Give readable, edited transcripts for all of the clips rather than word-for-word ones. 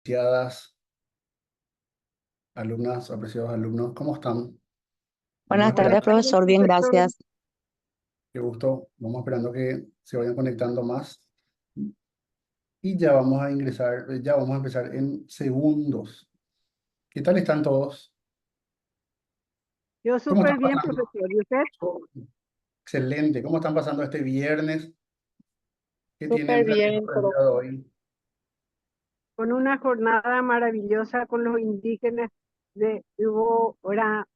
Apreciadas alumnas, apreciados alumnos, ¿cómo están? Vamos Buenas tardes, esperando, profesor. Bien, Profesor, gracias. qué gusto, vamos esperando que se vayan conectando más y ya vamos a ingresar, ya vamos a empezar en segundos. ¿Qué tal están todos? yo ¿Cómo están súper bien, pasando? profesor. ¿Y usted? Oh, excelente, ¿cómo están pasando este viernes? ¿Qué tienen Súper planeado bien, para el día pero de hoy? con una jornada maravillosa con los indígenas hubo, ahora,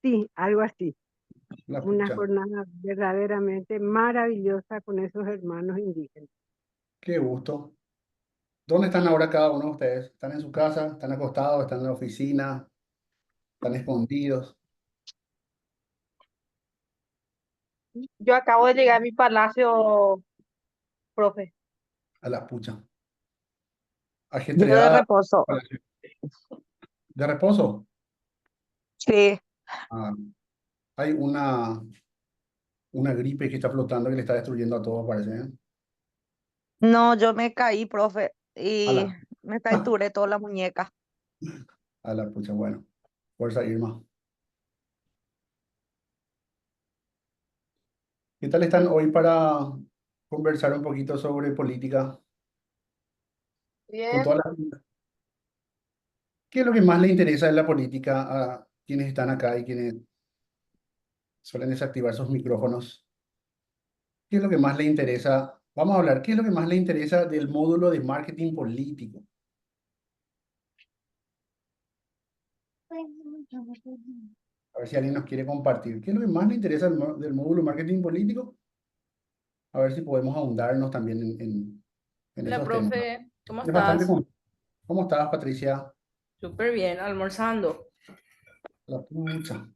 sí, algo así. La Una pucha, jornada verdaderamente maravillosa con esos hermanos indígenas. qué gusto. ¿Dónde están ahora cada uno de ustedes? ¿Están en su casa? ¿Están acostados? ¿Están en la oficina? ¿Están escondidos? Yo acabo de llegar a mi palacio, profe. A la pucha. Yo de Ajetreada. reposo. ¿De reposo? Sí. Ah, hay una gripe que está flotando que le está destruyendo a todos, parece, ¿eh? No, yo me caí, profe, A y la, me fracturé toda la muñeca. a la pucha, bueno. Fuerza, Irma. ¿Qué tal están hoy para conversar un poquito sobre política? Con Bien. todas las- ¿Qué es lo que más le interesa de la política a quienes están acá y quienes suelen desactivar sus micrófonos? ¿Qué es lo que más le interesa? Vamos a hablar, ¿qué es lo que más le interesa del módulo de marketing político? A ver si alguien nos quiere compartir. ¿Qué es lo que más le interesa del módulo de marketing político? A ver si podemos ahondarnos también en Hola, esos temas. profe, ¿cómo Es bastante... estás? ¿Cómo estás, Patricia? Súper bien, almorzando. La pucha.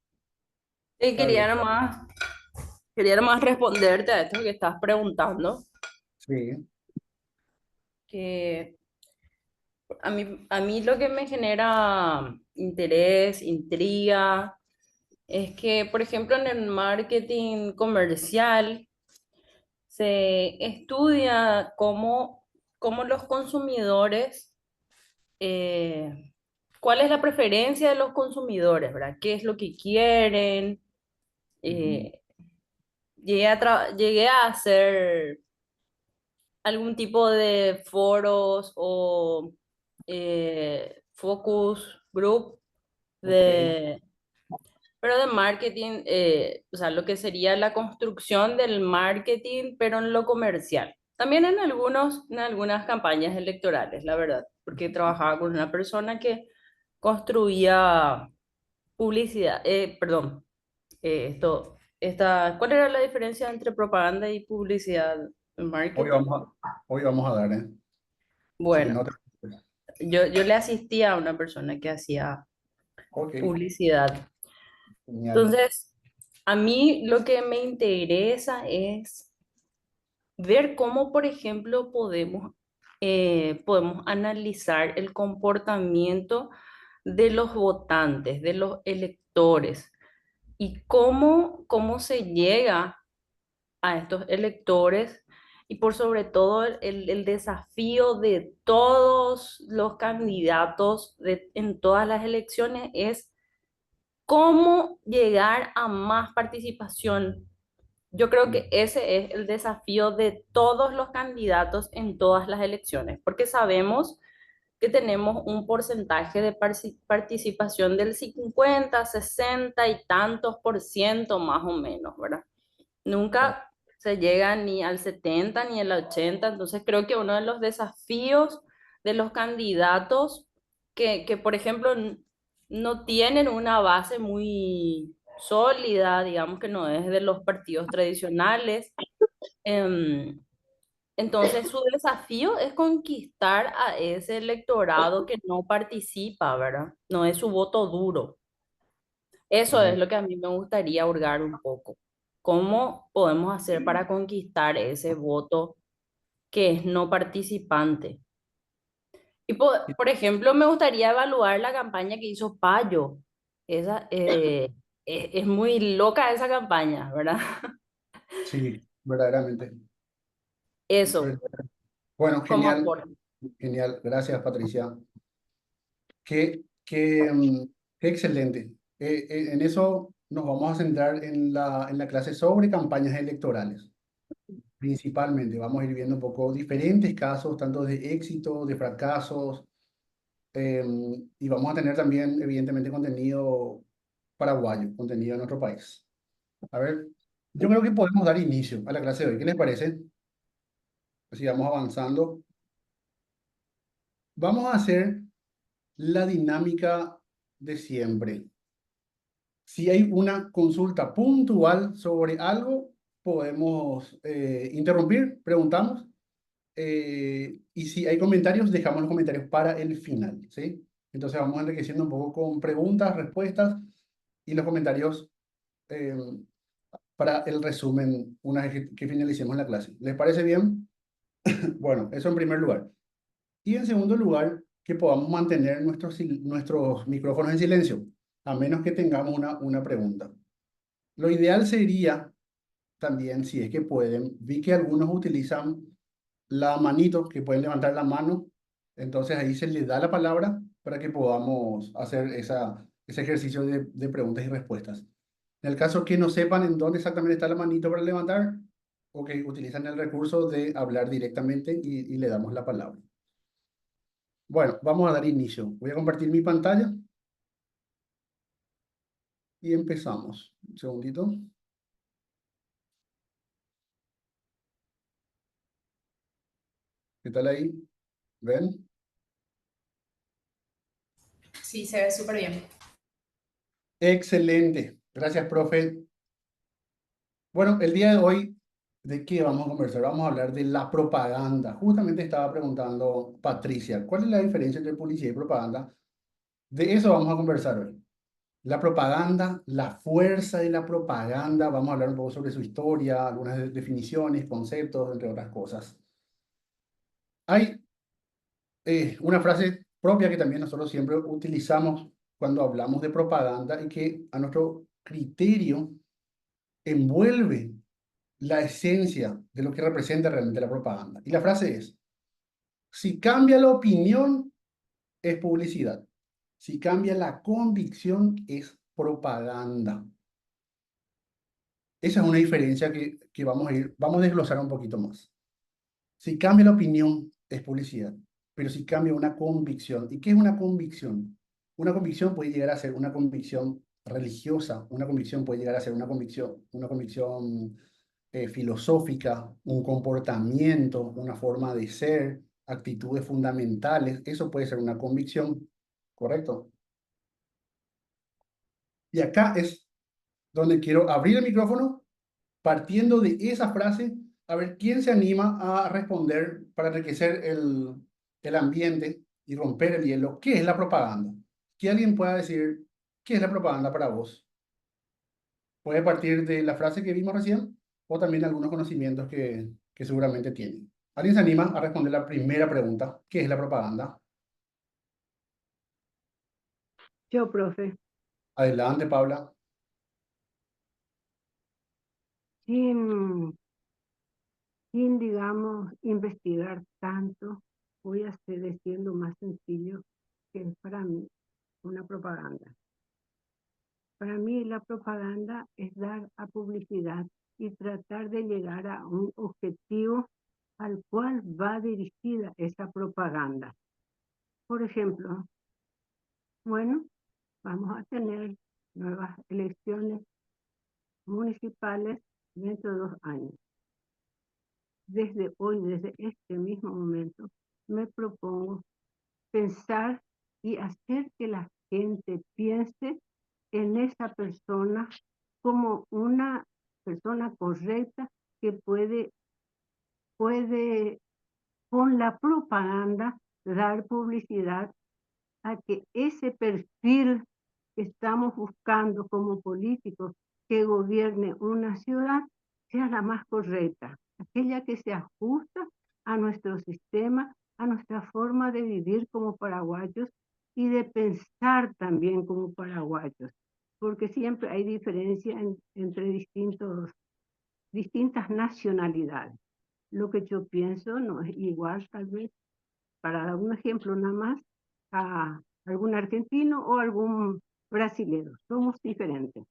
Y Está bien. quería nomás responderte a esto que estás preguntando, Sí. que a mí lo que me genera interés, intriga, es que, por ejemplo, en el marketing comercial se estudia cómo los consumidores, eh, cuál es la preferencia de los consumidores, ¿verdad? ¿Qué es lo que quieren? Ujú. Eh, llegué a hacer algún tipo de foros o focus group Ok. de, pero de marketing, o sea, lo que sería la construcción del marketing, pero en lo comercial. También en algunas campañas electorales, la verdad, porque trabajaba con una persona que construía publicidad, perdón, ¿cuál era la diferencia entre propaganda y publicidad en Hoy marketing? vamos hoy vamos a dar, ¿eh? Así que Bueno, no te preocupes. yo le asistía a una persona que hacía Ok, publicidad. genial. Entonces, a mí lo que me interesa es ver cómo, por ejemplo, podemos analizar el comportamiento de los votantes, de los electores, y cómo se llega a estos electores y por sobre todo el desafío de todos los candidatos en todas las elecciones es cómo llegar a más participación. Yo creo que ese es el desafío de todos los candidatos en todas las elecciones, porque sabemos que tenemos un porcentaje de participación del 50, 60 y tantos por ciento más o menos, ¿verdad? Nunca se llega ni al 70 ni al 80, entonces creo que uno de los desafíos de los candidatos que por ejemplo, no tienen una base muy sólida, digamos que no es de los partidos tradicionales, em, entonces su desafío es conquistar a ese electorado que no participa, ¿verdad? No es su voto duro. Eso es Correcto. lo que a mí me gustaría hurgar un poco. ¿Cómo podemos hacer para conquistar ese voto que es no participante? Y por ejemplo, me gustaría evaluar la campaña que hizo Payo. Esa, es muy loca esa campaña, ¿verdad? Sí, verdaderamente. Eso, Bueno, como genial. aporte. Genial. Gracias, Patricia. Qué excelente. En eso nos vamos a centrar en la clase sobre campañas electorales. Principalmente vamos a ir viendo un poco diferentes casos, tanto de éxito, de fracasos, eh, y vamos a tener también, evidentemente, contenido paraguayo, contenido de nuestro país. A ver, yo creo que podemos dar inicio a la clase de hoy. ¿Qué les parece? Sigamos avanzando. Vamos a hacer la dinámica de siempre. Si hay una consulta puntual sobre algo, podemos interrumpir, preguntamos. Y si hay comentarios, dejamos los comentarios para el final, ¿sí? Entonces vamos enriqueciendo un poco con preguntas, respuestas y los comentarios eh, para el resumen una vez que finalicemos la clase. ¿Les parece bien? Bueno, eso en primer lugar. Y en segundo lugar, que podamos mantener nuestros micrófonos en silencio, a menos que tengamos una pregunta. Lo ideal sería también, si es que pueden, vi que algunos utilizan la manito, que pueden levantar la mano, entonces ahí se les da la palabra para que podamos hacer ese ejercicio de preguntas y respuestas. En el caso que no sepan en dónde exactamente está la manito para levantar, o que utilizan el recurso de hablar directamente y le damos la palabra. Bueno, vamos a dar inicio. Voy a compartir mi pantalla y empezamos. Un segundito. ¿Qué tal ahí? ¿Ven? Sí, se ve súper bien. Excelente. Gracias, profe. Bueno, el día de hoy, ¿de qué vamos a conversar? Vamos a hablar de la propaganda. Justamente estaba preguntando Patricia, ¿cuál es la diferencia entre publicidad y propaganda? De eso vamos a conversar hoy. La propaganda, la fuerza de la propaganda, vamos a hablar un poco sobre su historia, algunas definiciones, conceptos, entre otras cosas. Hay una frase propia que también nosotros siempre utilizamos cuando hablamos de propaganda y que a nuestro criterio envuelve la esencia de lo que representa realmente la propaganda. Y la frase es, si cambia la opinión, es publicidad. Si cambia la convicción, es propaganda. Esa es una diferencia que vamos a desglosar un poquito más. Si cambia la opinión, es publicidad. Pero si cambia una convicción, ¿y qué es una convicción? Una convicción puede llegar a ser una convicción religiosa, una convicción puede llegar a ser una convicción filosófica, un comportamiento, una forma de ser, actitudes fundamentales. Eso puede ser una convicción, ¿correcto? Y acá es donde quiero abrir el micrófono partiendo de esa frase, a ver quién se anima a responder para enriquecer el ambiente y romper el hielo. ¿Qué es la propaganda? Que alguien pueda decir, ¿qué es la propaganda para vos? Puede partir de la frase que vimos recién o también algunos conocimientos que seguramente tienen. ¿Alguien se anima a responder la primera pregunta? ¿Qué es la propaganda? Yo, profe, Adelante, Paula. sin, sin, digamos, investigar tanto, voy a hacer decir lo más sencillo que es para mí una propaganda. Para mí la propaganda es dar a publicidad y tratar de llegar a un objetivo al cual va dirigida esa propaganda. Por ejemplo, bueno, vamos a tener nuevas elecciones municipales dentro de 2 años. Desde hoy, desde este mismo momento, me propongo pensar y hacer que la gente piense en esa persona como una persona correcta que puede con la propaganda dar publicidad a que ese perfil que estamos buscando como políticos que gobierne una ciudad sea la más correcta, aquella que se ajusta a nuestro sistema, a nuestra forma de vivir como paraguayos y de pensar también como paraguayos, porque siempre hay diferencia entre distintas nacionalidades. Lo que yo pienso no es igual, tal vez, para dar un ejemplo nada más, a algún argentino o algún brasilero. Somos diferentes.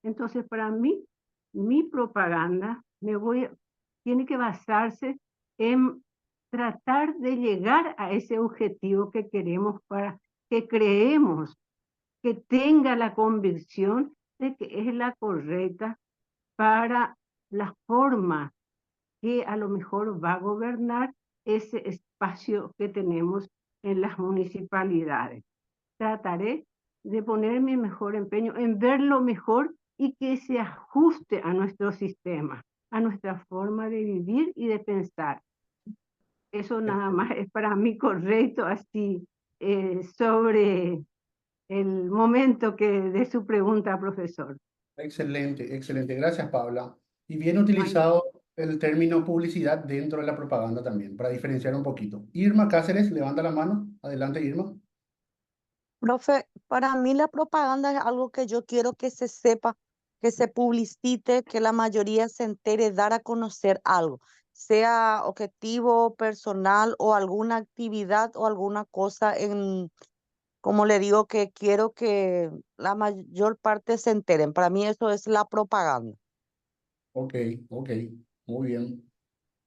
Entonces, para mí, mi propaganda tiene que basarse en tratar de llegar a ese objetivo que queremos, para que creemos, que tenga la convicción de que es la correcta para la forma que a lo mejor va a gobernar ese espacio que tenemos en las municipalidades. Trataré de poner mi mejor empeño en ver lo mejor y que se ajuste a nuestro sistema, a nuestra forma de vivir y de pensar. Eso nada más es para mí correcto, así, sobre el momento de su pregunta, profesor. Excelente, excelente. Gracias, Paula. Y bien No hay- utilizado el término publicidad dentro de la propaganda también, para diferenciar un poquito. Irma Cáceres, levanta la mano. Adelante, Irma. Profe, para mí la propaganda es algo que yo quiero que se sepa, que se publicite, que la mayoría se entere, dar a conocer algo, sea objetivo, personal o alguna actividad o alguna cosa como le digo, que quiero que la mayor parte se enteren. Para mí eso es la propaganda. Ok, ok. Muy bien.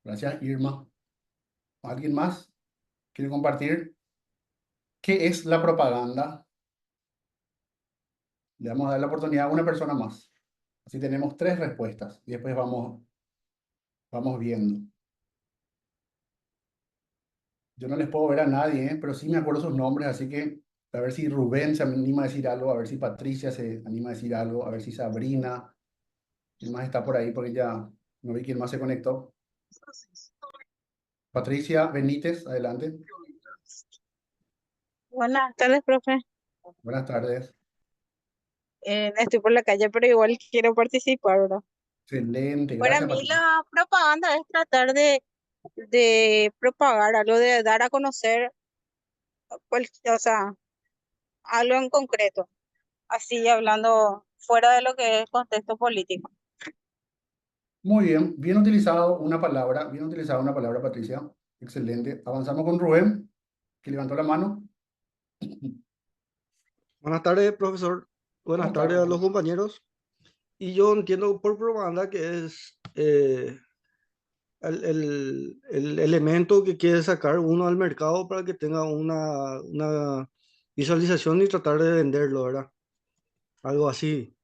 Gracias, Irma. ¿Alguien más quiere compartir qué es la propaganda? Le vamos a dar la oportunidad a una persona más. Así tenemos 3 respuestas y después vamos viendo. Yo no les puedo ver a nadie, pero sí me acuerdo sus nombres, así que a ver si Rubén se anima a decir algo, a ver si Patricia se anima a decir algo, a ver si Sabrina, quién más está por ahí, porque ya no vi quién más se conectó. Patricia Benítez, adelante. Buenas tardes, profe. Buenas tardes. Estoy por la calle, pero igual quiero participar, ¿verdad? Excelente, Para gracias, mí Patricia. la propaganda es tratar de propagar algo, de dar a conocer, o sea, algo en concreto, así hablando fuera de lo que es contexto político. Muy bien, bien utilizada una palabra, Patricia. Excelente. Avanzamos con Rubén, que levantó la mano. Buenas tardes, profesor. ¿Cómo Buenas está, tardes a los Rubén? compañeros. Y yo entiendo por propaganda que es el elemento que quiere sacar uno al mercado para que tenga una visualización y tratar de venderlo, ¿verdad? Algo así.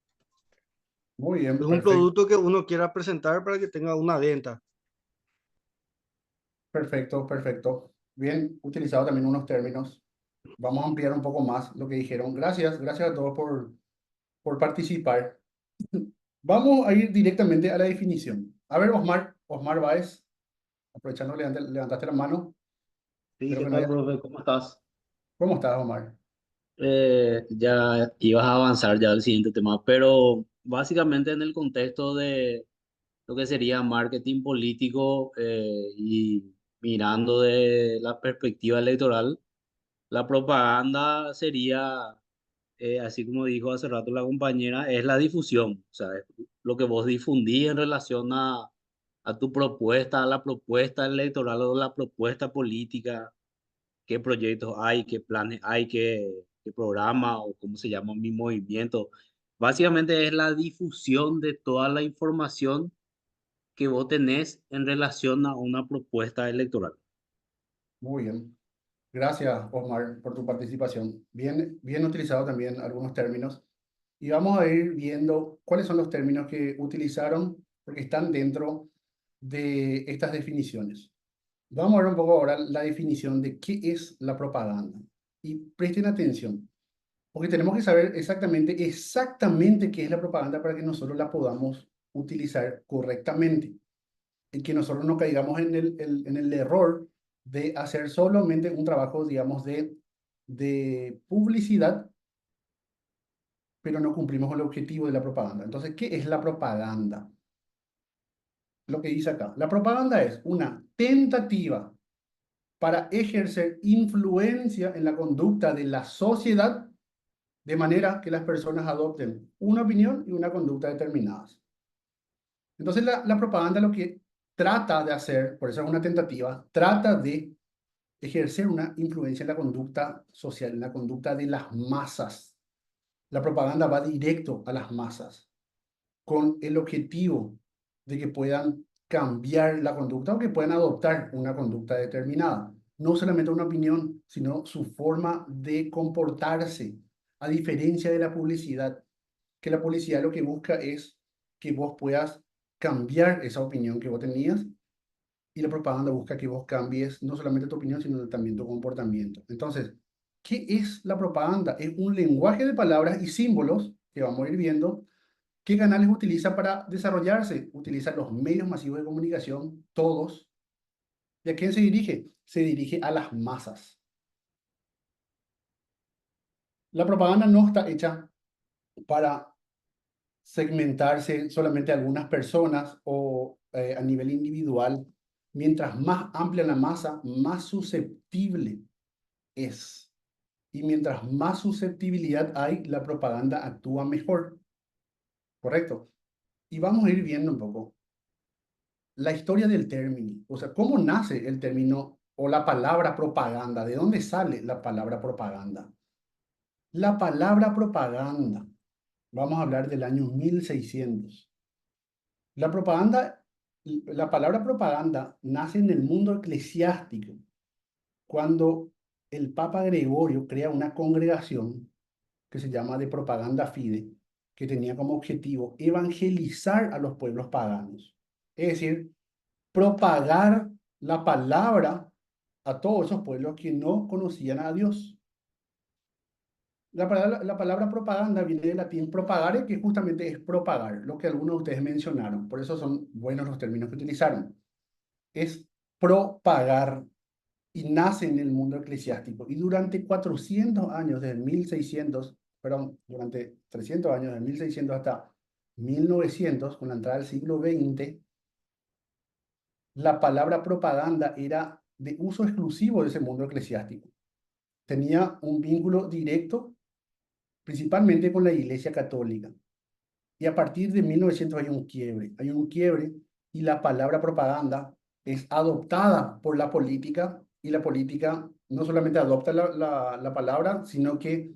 Muy bien, Es un perfecto, producto que uno quiera presentar para que tenga una venta. perfecto, perfecto. Bien utilizado también unos términos. Vamos a ampliar un poco más lo que dijeron. Gracias, gracias a todos por participar. Vamos a ir directamente a la definición. A ver, Osmar Báez, aprovechando que levantaste la mano, Sí, espero ¿qué que no tal, haya... profe? ¿Cómo estás? ¿Cómo estás, Omar? Ya ibas a avanzar ya al siguiente tema, pero básicamente en el contexto de lo que sería marketing político y mirando de la perspectiva electoral, la propaganda sería, así como dijo hace rato la compañera, es la difusión, o sea, es lo que vos difundís en relación a tu propuesta, a la propuesta electoral o la propuesta política, qué proyectos hay, qué planes hay, qué programa o cómo se llama mi movimiento. Básicamente es la difusión de toda la información que vos tenés en relación a una propuesta electoral. Muy bien. Gracias, Osmar, por tu participación. Bien, bien utilizado también algunos términos. Y vamos a ir viendo cuáles son los términos que utilizaron, porque están dentro de estas definiciones. Vamos a ver un poco ahora la definición de qué es la propaganda. Y presten atención, porque tenemos que saber exactamente qué es la propaganda para que nosotros la podamos utilizar correctamente y que nosotros no caigamos en el error de hacer solamente un trabajo, digamos, de publicidad, pero no cumplimos con el objetivo de la propaganda. Entonces, ¿qué es la propaganda? Lo que dice acá. La propaganda es una tentativa para ejercer influencia en la conducta de la sociedad de manera que las personas adopten una opinión y una conducta determinadas. Entonces, la propaganda lo que trata de hacer, por eso es una tentativa, trata de ejercer una influencia en la conducta social, en la conducta de las masas. La propaganda va directo a las masas con el objetivo de que puedan cambiar la conducta o que puedan adoptar una conducta determinada. No solamente una opinión, sino su forma de comportarse, a diferencia de la publicidad, que la publicidad lo que busca es que vos puedas cambiar esa opinión que vos tenías, y la propaganda busca que vos cambies no solamente tu opinión, sino también tu comportamiento. Entonces, ¿qué es la propaganda? Es un lenguaje de palabras y símbolos que vamos a ir viendo. ¿Qué canales utiliza para desarrollarse? Utiliza los medios masivos de comunicación, todos. ¿Y a quién se dirige? Se dirige a las masas. La propaganda no está hecha para segmentarse solamente a algunas personas o a nivel individual. Mientras más amplia la masa, más susceptible es. Y mientras más susceptibilidad hay, la propaganda actúa mejor. ¿Correcto? Y vamos a ir viendo un poco la historia del término. O sea, ¿cómo nace el término o la palabra propaganda? ¿De dónde sale la palabra propaganda? La palabra propaganda, vamos a hablar del año 1600. La propaganda, la palabra propaganda nace en el mundo eclesiástico, cuando el Papa Gregorio crea una congregación que se llama de Propaganda Fide, que tenía como objetivo evangelizar a los pueblos paganos. Es decir, propagar la palabra a todos esos pueblos que no conocían a Dios. La palabra propaganda viene del latín propagare, que justamente es propagar, lo que algunos de ustedes mencionaron. Por eso son buenos los términos que utilizaron. Es propagar y nace en el mundo eclesiástico. Y durante 400 años, desde 1600, perdón, durante 300 años, desde 1600 hasta 1900, con la entrada del siglo XX, la palabra propaganda era de uso exclusivo de ese mundo eclesiástico. Tenía un vínculo directo, principalmente con la Iglesia Católica. Y a partir de 1900 hay un quiebre y la palabra propaganda es adoptada por la política, y la política no solamente adopta la palabra, sino que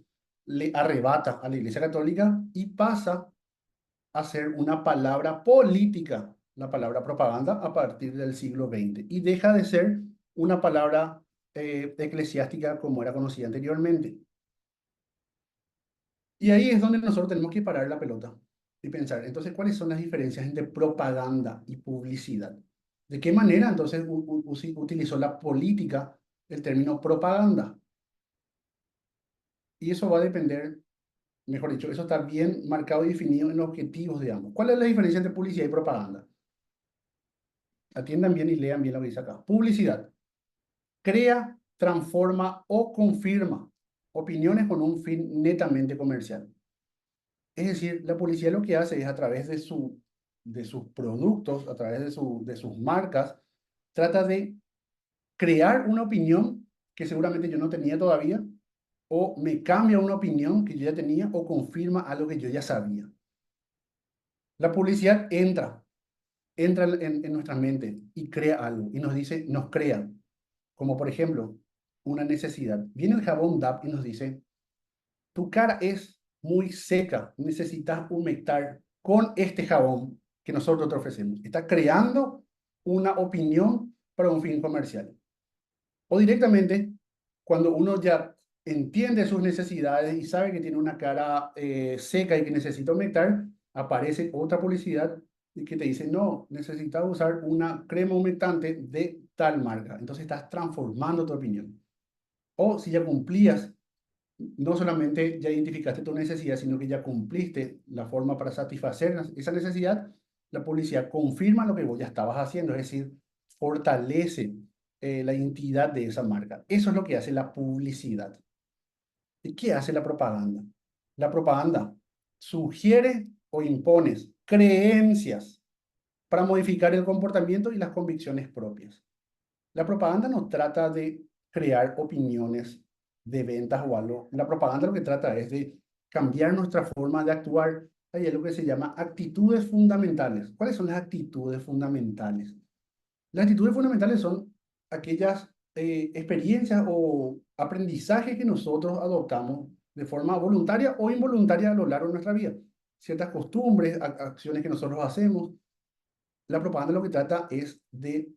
le arrebata a la Iglesia Católica y pasa a ser una palabra política, la palabra propaganda, a partir del siglo XX, y deja de ser una palabra eclesiástica como era conocida anteriormente. Y ahí es donde nosotros tenemos que parar la pelota y pensar, entonces, ¿cuáles son las diferencias entre propaganda y publicidad? ¿De qué manera entonces utilizó la política el término propaganda? Y eso va a depender, mejor dicho, eso está bien marcado y definido en los objetivos de ambos. ¿Cuál es la diferencia entre publicidad y propaganda? Atiendan bien y lean bien lo que dice acá. Publicidad. Crea, transforma o confirma opiniones con un fin netamente comercial. Es decir, la publicidad lo que hace es a través de sus productos, a través de sus marcas, trata de crear una opinión que seguramente yo no tenía todavía, o me cambia una opinión que yo ya tenía, o confirma algo que yo ya sabía. La publicidad entra en nuestra mente y crea algo, y nos dice, nos crea, como por ejemplo, una necesidad. Viene el jabón DAP y nos dice, tu cara es muy seca, necesitas humectar con este jabón que nosotros te ofrecemos. Está creando una opinión para un fin comercial. O directamente, cuando uno ya entiende sus necesidades y sabe que tiene una cara seca y que necesita humectar, aparece otra publicidad y que te dice, no, necesitas usar una crema humectante de tal marca. Entonces estás transformando tu opinión. O si ya cumplías, no solamente ya identificaste tu necesidad, sino que ya cumpliste la forma para satisfacer esa necesidad, la publicidad confirma lo que vos ya estabas haciendo, es decir, fortalece la identidad de esa marca. Eso es lo que hace la publicidad. ¿Y qué hace la propaganda? La propaganda sugiere o impone creencias para modificar el comportamiento y las convicciones propias. La propaganda no trata de crear opiniones de ventas o algo. La propaganda lo que trata es de cambiar nuestra forma de actuar. Hay algo que se llama actitudes fundamentales. ¿Cuáles son las actitudes fundamentales? Las actitudes fundamentales son aquellas experiencias o aprendizajes que nosotros adoptamos de forma voluntaria o involuntaria a lo largo de nuestra vida. Ciertas costumbres, acciones que nosotros hacemos. La propaganda lo que trata es de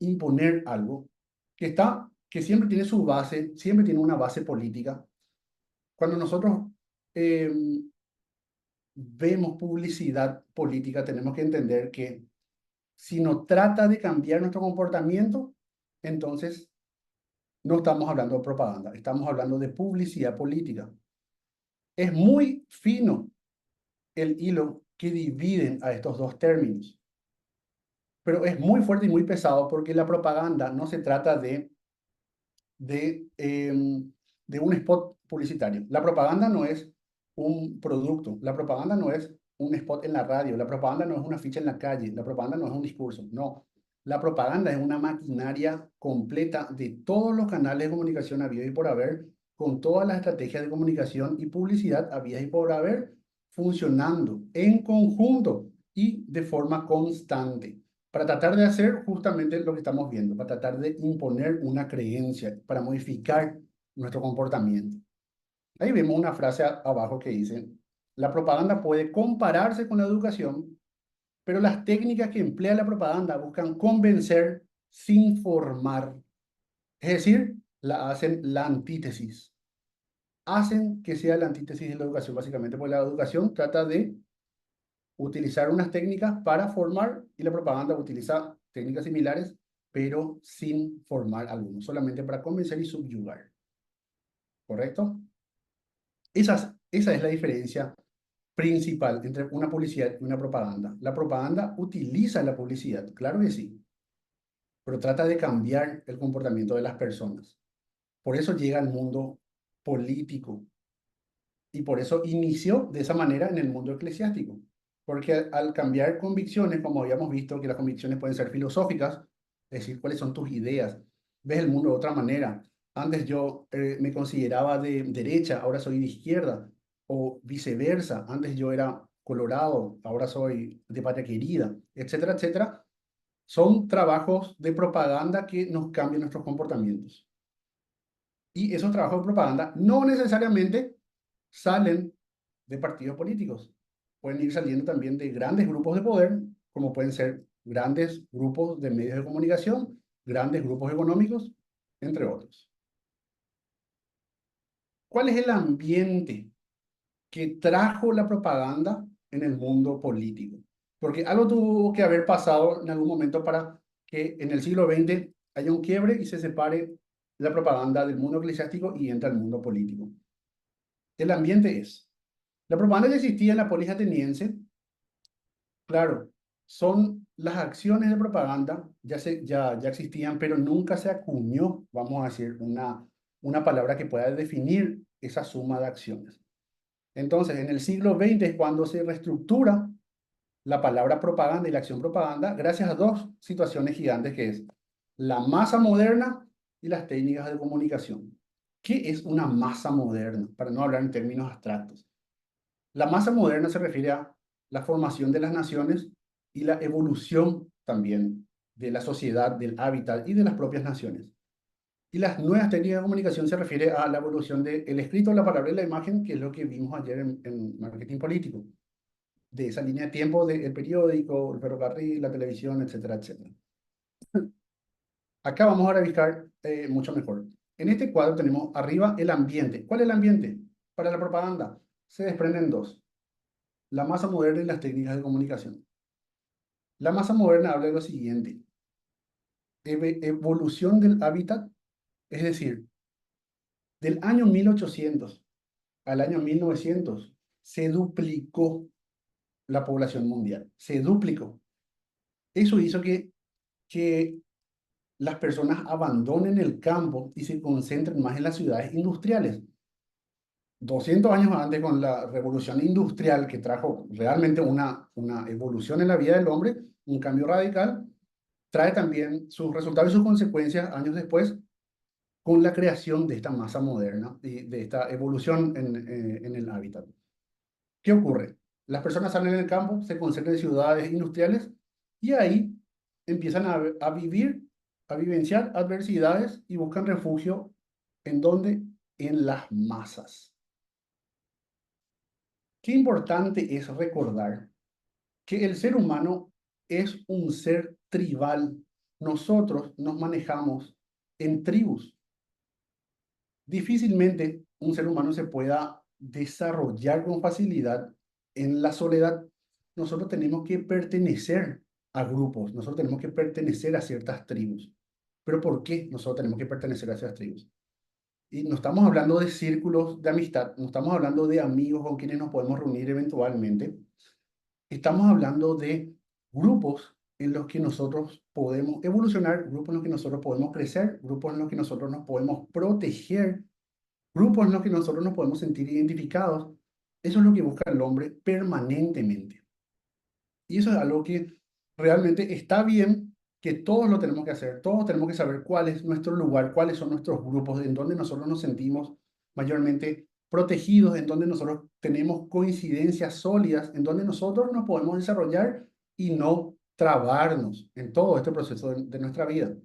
imponer algo que siempre tiene su base, siempre tiene una base política. Cuando nosotros eh, vemos publicidad política, tenemos que entender que si no trata de cambiar nuestro comportamiento, entonces no estamos hablando de propaganda, estamos hablando de publicidad política. Es muy fino el hilo que dividen a estos dos términos, pero es muy fuerte y muy pesado porque la propaganda no se trata de un spot publicitario. La propaganda no es un producto, la propaganda no es un spot en la radio, la propaganda no es una ficha en la calle, la propaganda no es un discurso, no. La propaganda es una maquinaria completa de todos los canales de comunicación habidos y por haber, con todas las estrategias de comunicación y publicidad habidas y por haber, funcionando en conjunto y de forma constante para tratar de hacer justamente lo que estamos viendo, para tratar de imponer una creencia, para modificar nuestro comportamiento. Ahí vemos una frase abajo que dice, la propaganda puede compararse con la educación, pero las técnicas que emplea la propaganda buscan convencer sin formar. Es decir, hacen la antítesis. Hacen que sea la antítesis de la educación, básicamente, porque la educación trata de utilizar unas técnicas para formar y la propaganda utiliza técnicas similares, pero sin formar algunos, solamente para convencer y subyugar. ¿Correcto? Esa es la diferencia principal entre una publicidad y una propaganda. La propaganda utiliza la publicidad, claro que sí, pero trata de cambiar el comportamiento de las personas. Por eso llega al mundo político y por eso inició de esa manera en el mundo eclesiástico. Porque al cambiar convicciones, como habíamos visto que las convicciones pueden ser filosóficas, es decir, cuáles son tus ideas, ves el mundo de otra manera. Antes yo me consideraba de derecha, ahora soy de izquierda, o viceversa. Antes yo era colorado, ahora soy de patria querida, etcétera, etcétera. Son trabajos de propaganda que nos cambian nuestros comportamientos. Y esos trabajos de propaganda no necesariamente salen de partidos políticos. Pueden ir saliendo también de grandes grupos de poder, como pueden ser grandes grupos de medios de comunicación, grandes grupos económicos, entre otros. ¿Cuál es el ambiente que trajo la propaganda en el mundo político? Porque algo tuvo que haber pasado en algún momento para que en el siglo XX haya un quiebre y se separe la propaganda del mundo eclesiástico y entra al mundo político. El ambiente es, la propaganda ya existía en la polis ateniense, claro, son las acciones de propaganda, ya existían, pero nunca se acuñó, vamos a decir, una palabra que pueda definir esa suma de acciones. Entonces, en el siglo XX es cuando se reestructura la palabra propaganda y la acción propaganda gracias a dos situaciones gigantes que es la masa moderna y las técnicas de comunicación. ¿Qué es una masa moderna? Para no hablar en términos abstractos. La masa moderna se refiere a la formación de las naciones y la evolución también de la sociedad, del hábitat y de las propias naciones. Y las nuevas técnicas de comunicación se refiere a la evolución del escrito, la palabra y la imagen, que es lo que vimos ayer en marketing político, de esa línea de tiempo del periódico, el ferrocarril, la televisión, etcétera, etcétera. Acá vamos a revisar mucho mejor. En este cuadro tenemos arriba el ambiente. ¿Cuál es el ambiente? Para la propaganda se desprenden dos: la masa moderna y las técnicas de comunicación. La masa moderna habla de lo siguiente: evolución del hábitat, es decir, del año 1800 al año 1900 se duplicó la población mundial, se duplicó. Eso hizo que las personas abandonen el campo y se concentren más en las ciudades industriales. 200 años antes, con la revolución industrial que trajo realmente una evolución en la vida del hombre, un cambio radical, trae también sus resultados y sus consecuencias años después con la creación de esta masa moderna y de esta evolución en el hábitat. ¿Qué ocurre? Las personas salen en el campo, se concentran en ciudades industriales y ahí empiezan a vivir a vivenciar adversidades y buscan refugio ¿en dónde? En las masas. Qué importante es recordar que el ser humano es un ser tribal. Nosotros nos manejamos en tribus. Difícilmente un ser humano se pueda desarrollar con facilidad en la soledad. Nosotros tenemos que pertenecer a grupos, nosotros tenemos que pertenecer a ciertas tribus. ¿Pero por qué nosotros tenemos que pertenecer a esas tribus? Y no estamos hablando de círculos de amistad, no estamos hablando de amigos con quienes nos podemos reunir eventualmente. Estamos hablando de grupos en los que nosotros podemos evolucionar, grupos en los que nosotros podemos crecer, grupos en los que nosotros nos podemos proteger, grupos en los que nosotros nos podemos sentir identificados. Eso es lo que busca el hombre permanentemente. Y eso es algo que realmente está bien, que todos lo tenemos que hacer, todos tenemos que saber cuál es nuestro lugar, cuáles son nuestros grupos, en donde nosotros nos sentimos mayormente protegidos, en donde nosotros tenemos coincidencias sólidas, en donde nosotros nos podemos desarrollar y no trabarnos en todo este proceso de nuestra vida.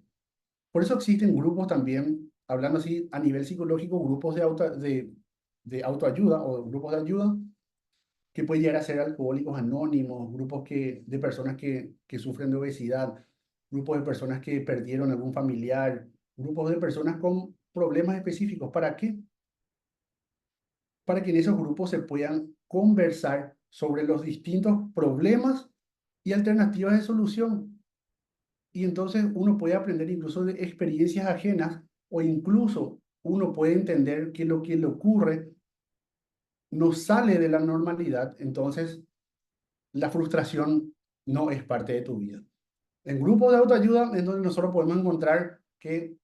Por eso existen grupos también, hablando así a nivel psicológico, grupos de autoayuda o grupos de ayuda que pueden llegar a ser alcohólicos anónimos, grupos de personas que sufren de obesidad, grupos de personas que perdieron algún familiar, grupos de personas con problemas específicos. ¿Para qué? Para que en esos grupos se puedan conversar sobre los distintos problemas y alternativas de solución. Y entonces uno puede aprender incluso de experiencias ajenas o incluso uno puede entender que lo que le ocurre no sale de la normalidad, entonces la frustración no es parte de tu vida. En grupos de autoayuda es donde nosotros podemos encontrar que,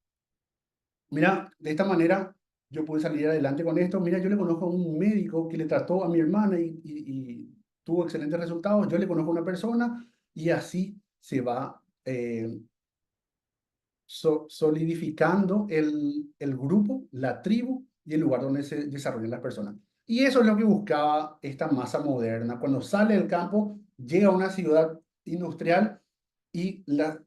mira, de esta manera yo pude salir adelante con esto. Mira, yo le conozco a un médico que le trató a mi hermana y tuvo excelentes resultados. Yo le conozco a una persona y así se va solidificando el grupo, la tribu y el lugar donde se desarrollan las personas. Y eso es lo que buscaba esta masa moderna. Cuando sale del campo, llega a una ciudad industrial y la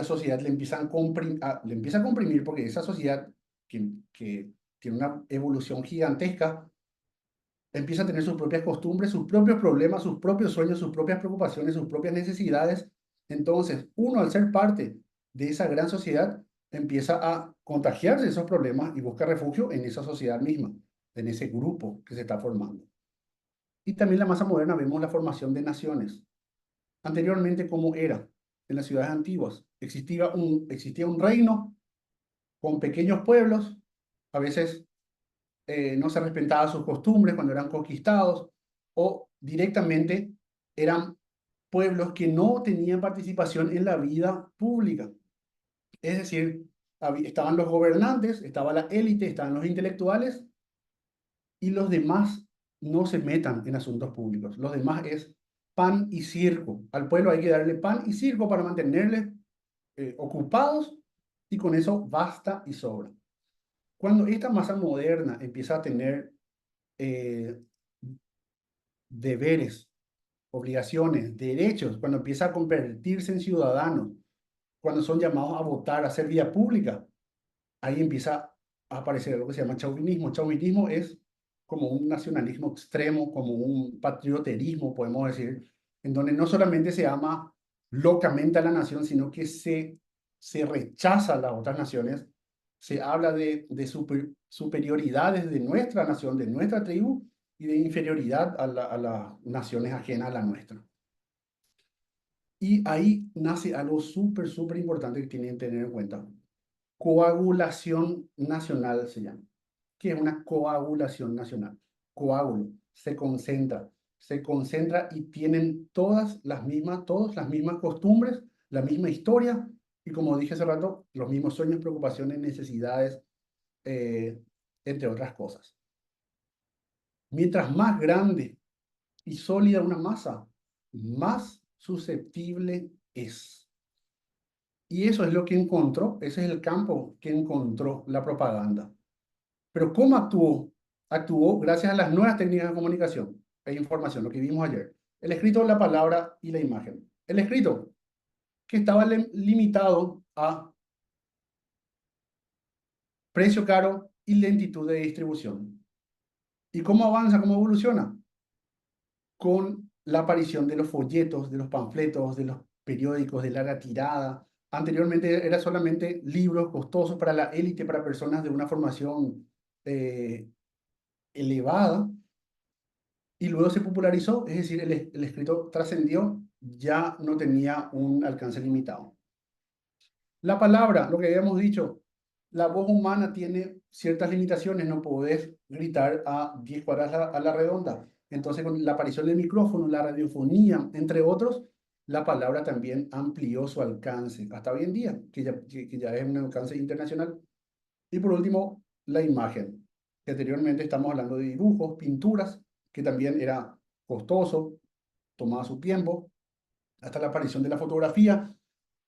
sociedad le empieza a comprimir porque esa sociedad que tiene una evolución gigantesca, empieza a tener sus propias costumbres, sus propios problemas, sus propios sueños, sus propias preocupaciones, sus propias necesidades. Entonces, uno al ser parte de esa gran sociedad, empieza a contagiarse de esos problemas y busca refugio en esa sociedad misma, en ese grupo que se está formando. Y también la masa moderna vemos la formación de naciones. Anteriormente, ¿cómo era? En las ciudades antiguas existía un reino con pequeños pueblos, a veces no se respetaban sus costumbres cuando eran conquistados, o directamente eran pueblos que no tenían participación en la vida pública. Es decir, estaban los gobernantes, estaba la élite, estaban los intelectuales, y los demás no se metan en asuntos públicos. Los demás es pan y circo. Al pueblo hay que darle pan y circo para mantenerles ocupados, y con eso basta y sobra. Cuando esta masa moderna empieza a tener deberes, obligaciones, derechos, cuando empieza a convertirse en ciudadanos, cuando son llamados a votar, a hacer vida pública, ahí empieza a aparecer lo que se llama chauvinismo. Chauvinismo es como un nacionalismo extremo, como un patrioterismo, podemos decir, en donde no solamente se ama locamente a la nación, sino que se rechaza a las otras naciones. Se habla de superioridades de nuestra nación, de nuestra tribu, y de inferioridad a las naciones ajenas a la nuestra. Y ahí nace algo súper importante que tienen que tener en cuenta. Coagulación nacional se llama. ¿Qué es una coagulación nacional? Coágulo, se concentra y tienen todas las mismas costumbres, la misma historia y, como dije hace rato, los mismos sueños, preocupaciones, necesidades, entre otras cosas. Mientras más grande y sólida una masa, más susceptible es. Y eso es lo que encontró, ese es el campo que encontró la propaganda. Pero ¿cómo actuó? Actuó gracias a las nuevas técnicas de comunicación e información, lo que vimos ayer. El escrito, la palabra y la imagen. El escrito, que estaba limitado a precio caro y lentitud de distribución. ¿Y cómo avanza, cómo evoluciona? Con la aparición de los folletos, de los panfletos, de los periódicos de larga tirada. Anteriormente era solamente libros costosos para la élite, para personas de una formación elevada, y luego se popularizó, es decir, el escrito trascendió, ya no tenía un alcance limitado. La palabra, lo que habíamos dicho, la voz humana tiene ciertas limitaciones, no podés gritar a 10 cuadras a la redonda. Entonces, con la aparición del micrófono, la radiofonía, entre otros, la palabra también amplió su alcance, hasta hoy en día, que ya es un alcance internacional. Y por último, la imagen, que anteriormente estamos hablando de dibujos, pinturas, que también era costoso, tomaba su tiempo, hasta la aparición de la fotografía,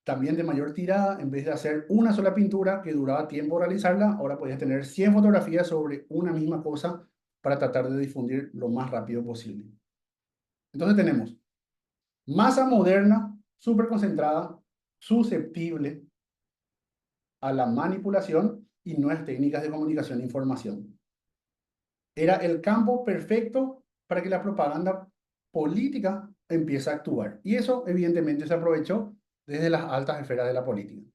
también de mayor tirada. En vez de hacer una sola pintura que duraba tiempo realizarla, ahora podías tener 100 fotografías sobre una misma cosa para tratar de difundir lo más rápido posible. Entonces tenemos masa moderna, súper concentrada, susceptible a la manipulación y nuevas técnicas de comunicación e información. Era el campo perfecto para que la propaganda política empiece a actuar. Y eso evidentemente se aprovechó desde las altas esferas de la política.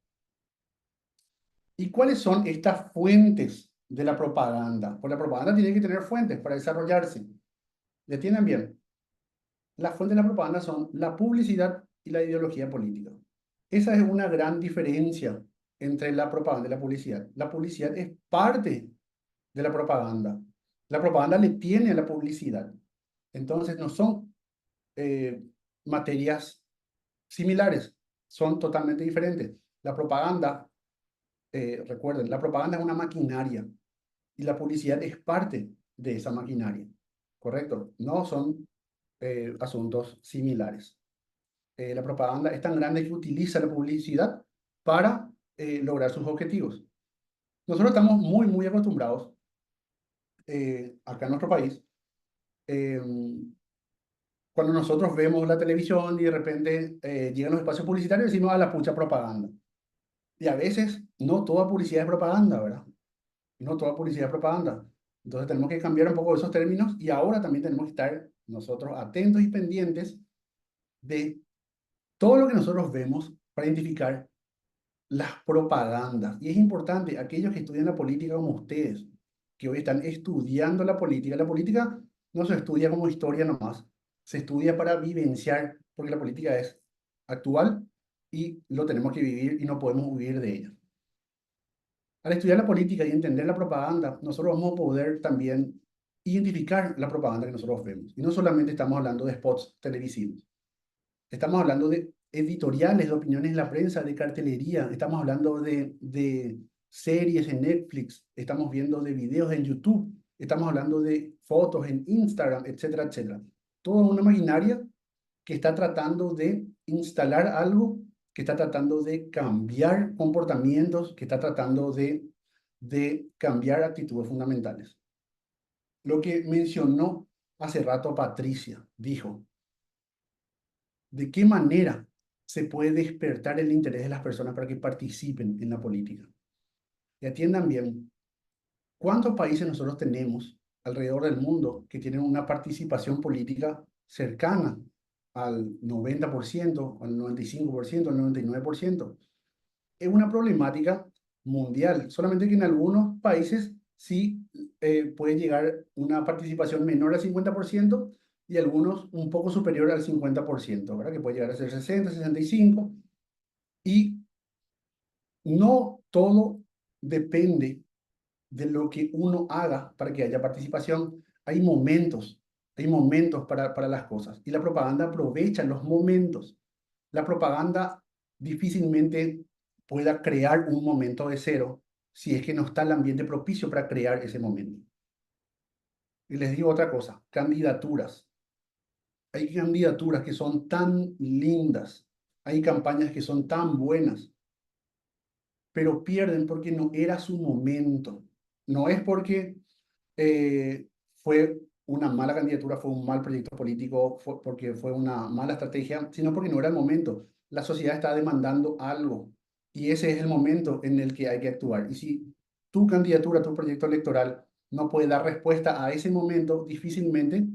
¿Y cuáles son estas fuentes de la propaganda? Pues la propaganda tiene que tener fuentes para desarrollarse. ¿Le entienden bien? Las fuentes de la propaganda son la publicidad y la ideología política. Esa es una gran diferencia entre la propaganda y la publicidad. La publicidad es parte de la propaganda. La propaganda le tiene a la publicidad. Entonces no son materias similares, son totalmente diferentes. La propaganda, recuerden, la propaganda es una maquinaria y la publicidad es parte de esa maquinaria, ¿correcto? No son asuntos similares. La propaganda es tan grande que utiliza la publicidad para lograr sus objetivos. Nosotros estamos muy, muy acostumbrados acá en nuestro país, cuando nosotros vemos la televisión y de repente llegan los espacios publicitarios, decimos a la pucha propaganda. Y a veces no toda publicidad es propaganda, ¿verdad? No toda publicidad es propaganda. Entonces tenemos que cambiar un poco esos términos y ahora también tenemos que estar nosotros atentos y pendientes de todo lo que nosotros vemos para identificar las propagandas. Y es importante, aquellos que estudian la política como ustedes, que hoy están estudiando la política no se estudia como historia nomás, se estudia para vivenciar, porque la política es actual y lo tenemos que vivir y no podemos huir de ella. Al estudiar la política y entender la propaganda, nosotros vamos a poder también identificar la propaganda que nosotros vemos. Y no solamente estamos hablando de spots televisivos. Estamos hablando de editoriales, de opiniones en la prensa, de cartelería. Estamos hablando de series en Netflix. Estamos viendo de videos en YouTube. Estamos hablando de fotos en Instagram, etcétera, etcétera. Toda una maquinaria que está tratando de instalar algo, que está tratando de cambiar comportamientos, que está tratando de cambiar actitudes fundamentales. Lo que mencionó hace rato Patricia, dijo, ¿de qué manera se puede despertar el interés de las personas para que participen en la política? Y atiendan bien, ¿cuántos países nosotros tenemos alrededor del mundo que tienen una participación política cercana al 90%, al 95%, al 99%? Es una problemática mundial, solamente que en algunos países sí puede llegar una participación menor al 50% y algunos un poco superior al 50%, ¿verdad? Que puede llegar a ser 60, 65%. Y no todo depende de lo que uno haga para que haya participación. Hay momentos para las cosas. Y la propaganda aprovecha los momentos. La propaganda difícilmente pueda crear un momento de cero si es que no está el ambiente propicio para crear ese momento. Y les digo otra cosa, candidaturas. Hay candidaturas que son tan lindas, hay campañas que son tan buenas, pero pierden porque no era su momento. No es porque fue una mala candidatura, fue un mal proyecto político, porque fue una mala estrategia, sino porque no era el momento. La sociedad está demandando algo y ese es el momento en el que hay que actuar. Y si tu candidatura, tu proyecto electoral no puede dar respuesta a ese momento, difícilmente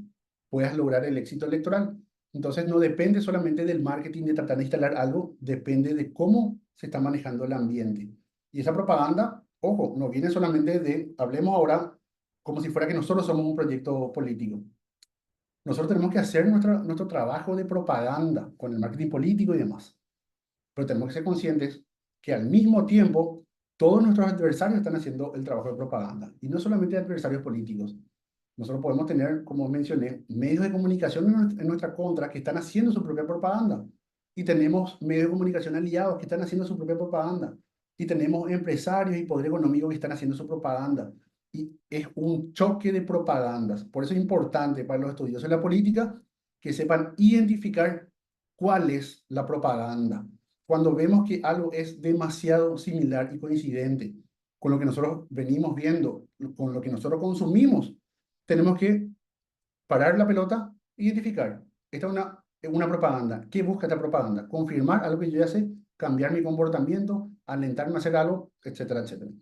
puedas lograr el éxito electoral. Entonces no depende solamente del marketing de tratar de instalar algo, depende de cómo se está manejando el ambiente. Y esa propaganda, ojo, no viene solamente de, hablemos ahora como si fuera que nosotros somos un proyecto político. Nosotros tenemos que hacer nuestro trabajo de propaganda con el marketing político y demás. Pero tenemos que ser conscientes que al mismo tiempo todos nuestros adversarios están haciendo el trabajo de propaganda. Y no solamente adversarios políticos. Nosotros podemos tener, como mencioné, medios de comunicación en nuestra contra que están haciendo su propia propaganda. Y tenemos medios de comunicación aliados que están haciendo su propia propaganda. Y tenemos empresarios y poder económico que están haciendo su propaganda. Y es un choque de propagandas. Por eso es importante para los estudiosos de la política que sepan identificar cuál es la propaganda. Cuando vemos que algo es demasiado similar y coincidente con lo que nosotros venimos viendo, con lo que nosotros consumimos, tenemos que parar la pelota e identificar. Esta es una propaganda. ¿Qué busca esta propaganda? Confirmar algo que yo ya sé, cambiar mi comportamiento, alentarme a hacer algo, etcétera, etcétera.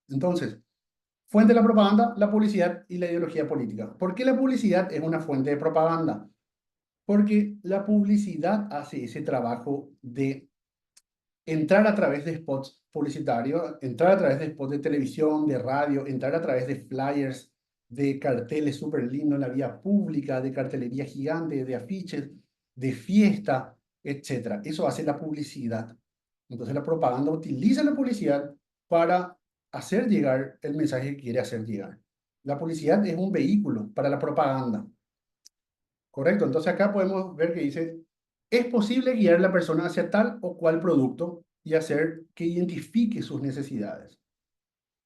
Entonces, fuente de la propaganda, la publicidad y la ideología política. ¿Por qué la publicidad es una fuente de propaganda? Porque la publicidad hace ese trabajo de entrar a través de spots publicitarios, entrar a través de spots de televisión, de radio, entrar a través de flyers, de carteles súper lindos en la vía pública, de cartelería gigante, de afiches, de fiesta, etc. Eso hace la publicidad. Entonces la propaganda utiliza la publicidad para hacer llegar el mensaje que quiere hacer llegar. La publicidad es un vehículo para la propaganda. Correcto, entonces acá podemos ver que dice, es posible guiar a la persona hacia tal o cual producto y hacer que identifique sus necesidades.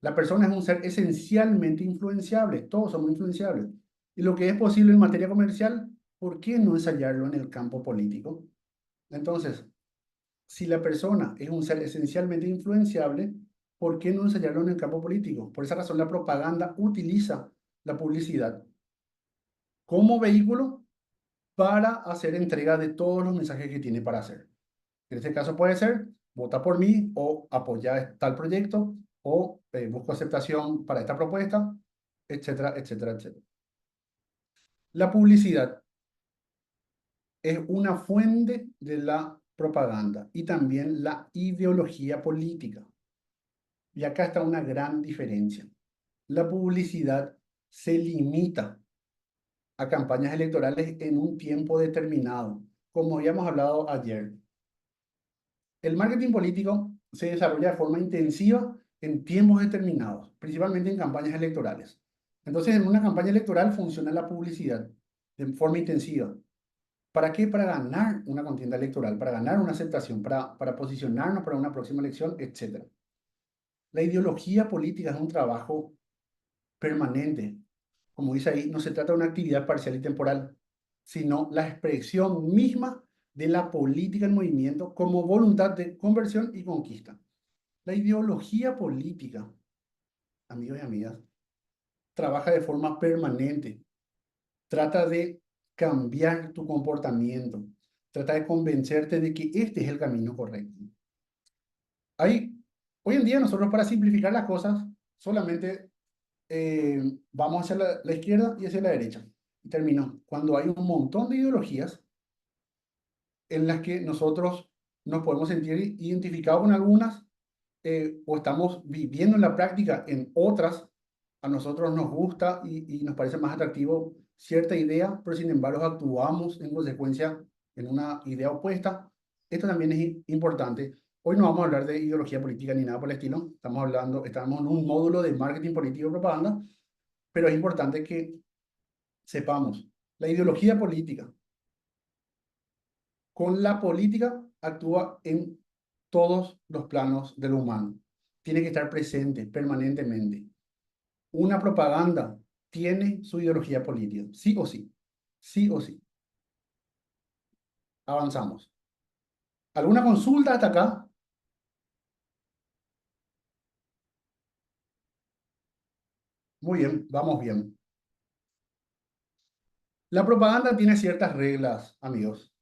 La persona es un ser esencialmente influenciable, todos somos influenciables. Y lo que es posible en materia comercial, ¿por qué no ensayarlo en el campo político? Entonces, si la persona es un ser esencialmente influenciable, ¿por qué no ensayarlo en el campo político? Por esa razón la propaganda utiliza la publicidad como vehículo para hacer entrega de todos los mensajes que tiene para hacer. En este caso puede ser, vota por mí o apoya tal proyecto o busco aceptación para esta propuesta, etcétera, etcétera, etcétera. La publicidad es una fuente de la propaganda y también la ideología política. Y acá está una gran diferencia. La publicidad se limita a campañas electorales en un tiempo determinado, como habíamos hablado ayer. El marketing político se desarrolla de forma intensiva en tiempos determinados, principalmente en campañas electorales. Entonces, en una campaña electoral funciona la publicidad de forma intensiva. ¿Para qué? Para ganar una contienda electoral, para ganar una aceptación, para posicionarnos para una próxima elección, etc. La ideología política es un trabajo permanente. Como dice ahí, no se trata de una actividad parcial y temporal, sino la expresión misma de la política en movimiento como voluntad de conversión y conquista. La ideología política, amigos y amigas, trabaja de forma permanente. Trata de cambiar tu comportamiento. Trata de convencerte de que este es el camino correcto. Hoy en día nosotros para simplificar las cosas solamente vamos hacia la izquierda y hacia la derecha. Y terminó. Cuando hay un montón de ideologías en las que nosotros nos podemos sentir identificados con algunas o estamos viviendo en la práctica en otras, a nosotros nos gusta y nos parece más atractivo cierta idea, pero sin embargo actuamos en consecuencia en una idea opuesta. Esto también es importante. Hoy no vamos a hablar de ideología política ni nada por el estilo. Estamos en un módulo de marketing político y propaganda, pero es importante que sepamos la ideología política con la política actúa en todos los planos de lo humano. Tiene que estar presente permanentemente. Una propaganda tiene su ideología política, sí o sí. Sí o sí. Avanzamos. ¿Alguna consulta hasta acá? Muy bien, vamos bien. La propaganda tiene ciertas reglas, amigos.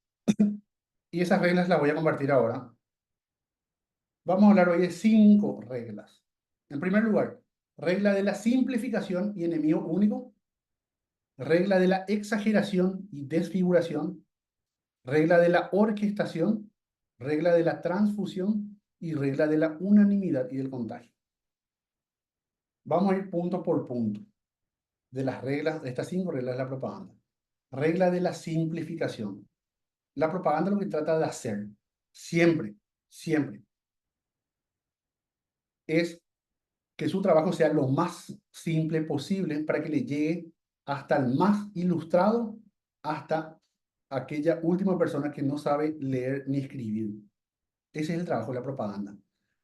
Y esas reglas las voy a compartir ahora. Vamos a hablar hoy de 5 reglas. En primer lugar, regla de la simplificación y enemigo único, regla de la exageración y desfiguración, regla de la orquestación, regla de la transfusión y regla de la unanimidad y del contagio. Vamos a ir punto por punto de las reglas, de estas 5 reglas de la propaganda. Regla de la simplificación. La propaganda lo que trata de hacer, siempre, siempre, es que su trabajo sea lo más simple posible para que le llegue hasta el más ilustrado, hasta aquella última persona que no sabe leer ni escribir. Ese es el trabajo de la propaganda.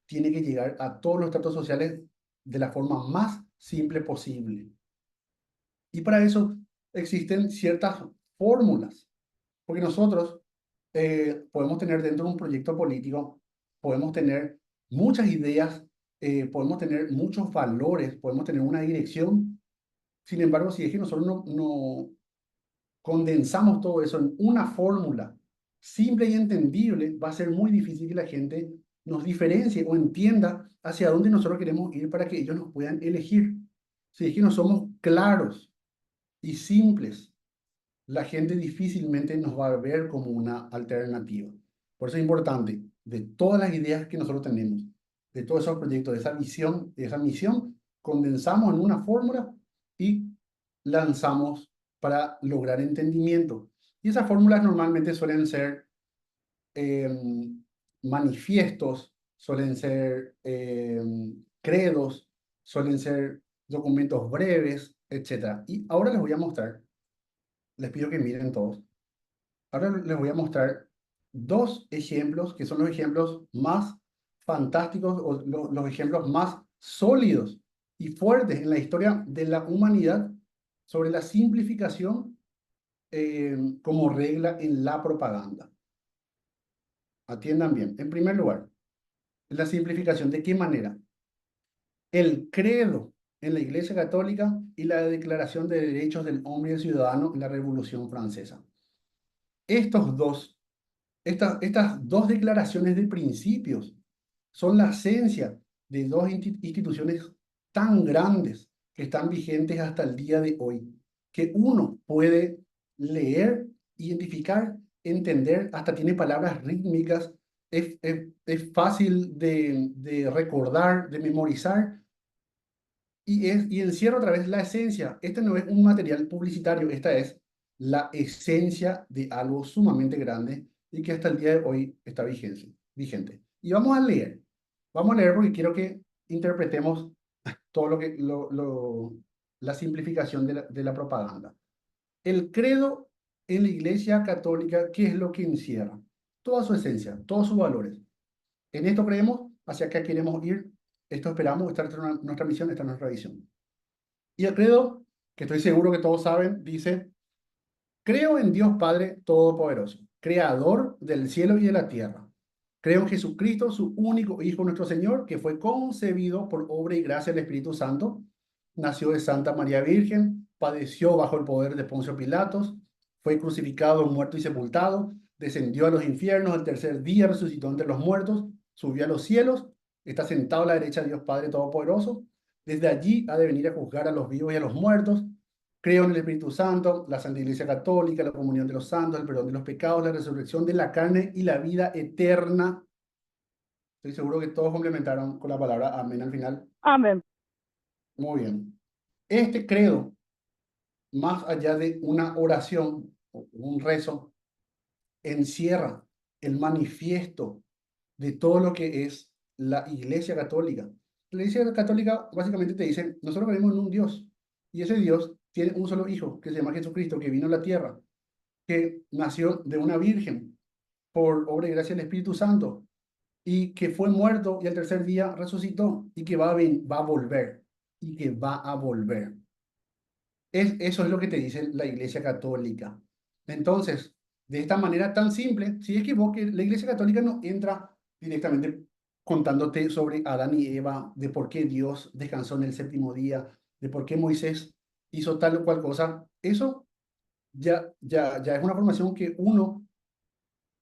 Tiene que llegar a todos los estratos sociales de la forma más simple posible. Y para eso existen ciertas fórmulas, porque nosotros podemos tener dentro de un proyecto político, podemos tener muchas ideas, podemos tener muchos valores, podemos tener una dirección. Sin embargo, si es que nosotros no condensamos todo eso en una fórmula simple y entendible, va a ser muy difícil que la gente nos diferencie o entienda hacia dónde nosotros queremos ir para que ellos nos puedan elegir. Si es que no somos claros y simples, la gente difícilmente nos va a ver como una alternativa. Por eso es importante, de todas las ideas que nosotros tenemos, de todos esos proyectos, de esa visión, de esa misión, condensamos en una fórmula y lanzamos para lograr entendimiento. Y esas fórmulas normalmente suelen ser manifiestos, suelen ser credos, suelen ser documentos breves, etc. Y ahora les voy a mostrar, les pido que miren todos. Ahora les voy a mostrar 2 ejemplos que son los ejemplos más fantásticos o los ejemplos más sólidos y fuertes en la historia de la humanidad sobre la simplificación como regla en la propaganda. Atiendan bien. En primer lugar, la simplificación. ¿De qué manera? El credo en la Iglesia Católica y la Declaración de Derechos del Hombre y del Ciudadano en la Revolución Francesa. Estas dos declaraciones de principios son la esencia de 2 instituciones tan grandes que están vigentes hasta el día de hoy, que uno puede leer, identificar, entender, hasta tiene palabras rítmicas, es fácil de recordar, de memorizar, y encierra otra vez la esencia. Este no es un material publicitario, esta es la esencia de algo sumamente grande y que hasta el día de hoy está vigente. Y vamos a leer porque quiero que interpretemos todo la simplificación de la propaganda. El credo en la Iglesia Católica, ¿qué es lo que encierra? Toda su esencia, todos sus valores. En esto creemos, hacia acá queremos ir, esto esperamos, esta es nuestra misión, esta es nuestra visión. Y el credo, que estoy seguro que todos saben, dice: creo en Dios Padre Todopoderoso, creador del cielo y de la tierra. Creo en Jesucristo, su único Hijo, nuestro Señor, que fue concebido por obra y gracia del Espíritu Santo, nació de Santa María Virgen, padeció bajo el poder de Poncio Pilatos, fue crucificado, muerto y sepultado, descendió a los infiernos, el tercer día resucitó entre los muertos, subió a los cielos, está sentado a la derecha de Dios Padre Todopoderoso. Desde allí ha de venir a juzgar a los vivos y a los muertos. Creo en el Espíritu Santo, la Santa Iglesia Católica, la comunión de los santos, el perdón de los pecados, la resurrección de la carne y la vida eterna. Estoy seguro que todos complementaron con la palabra amén al final. Amén. Muy bien. Este credo, más allá de una oración o un rezo, encierra el manifiesto de todo lo que es la Iglesia Católica. La Iglesia Católica básicamente te dice: nosotros creemos en un Dios, y ese Dios tiene un solo Hijo, que se llama Jesucristo, que vino a la tierra, que nació de una virgen por obra y gracia del Espíritu Santo, y que fue muerto y al tercer día resucitó, y que va a volver, y que va a volver. Eso es lo que te dice la Iglesia Católica. Entonces, de esta manera tan simple, si es que la Iglesia Católica no entra directamente contándote sobre Adán y Eva, de por qué Dios descansó en el séptimo día, de por qué Moisés hizo tal o cual cosa. Eso ya es una formación que uno,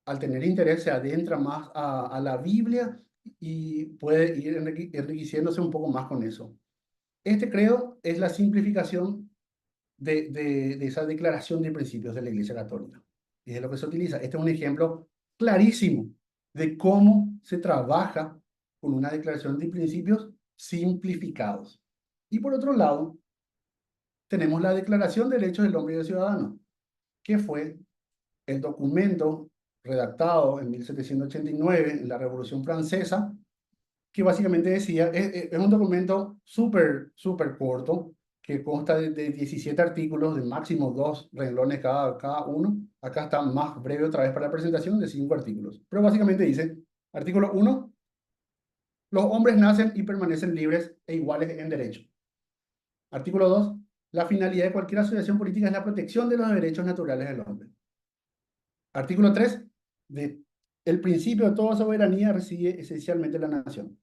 al tener interés, se adentra más a la Biblia y puede ir enriqueciéndose un poco más con eso. Este credo es la simplificación de esa declaración de principios de la Iglesia Católica. Y es lo que se utiliza. Este es un ejemplo clarísimo de cómo se trabaja con una declaración de principios simplificados. Y por otro lado, tenemos la Declaración de Derechos del Hombre y del Ciudadano, que fue el documento redactado en 1789 en la Revolución Francesa, que básicamente decía, es un documento súper corto, que consta de 17 artículos, de máximo 2 renglones cada uno. Acá está más breve otra vez para la presentación, de 5 artículos. Pero básicamente dice, artículo 1, los hombres nacen y permanecen libres e iguales en derecho. Artículo 2, la finalidad de cualquier asociación política es la protección de los derechos naturales del hombre. Artículo 3, el principio de toda soberanía reside esencialmente en la nación.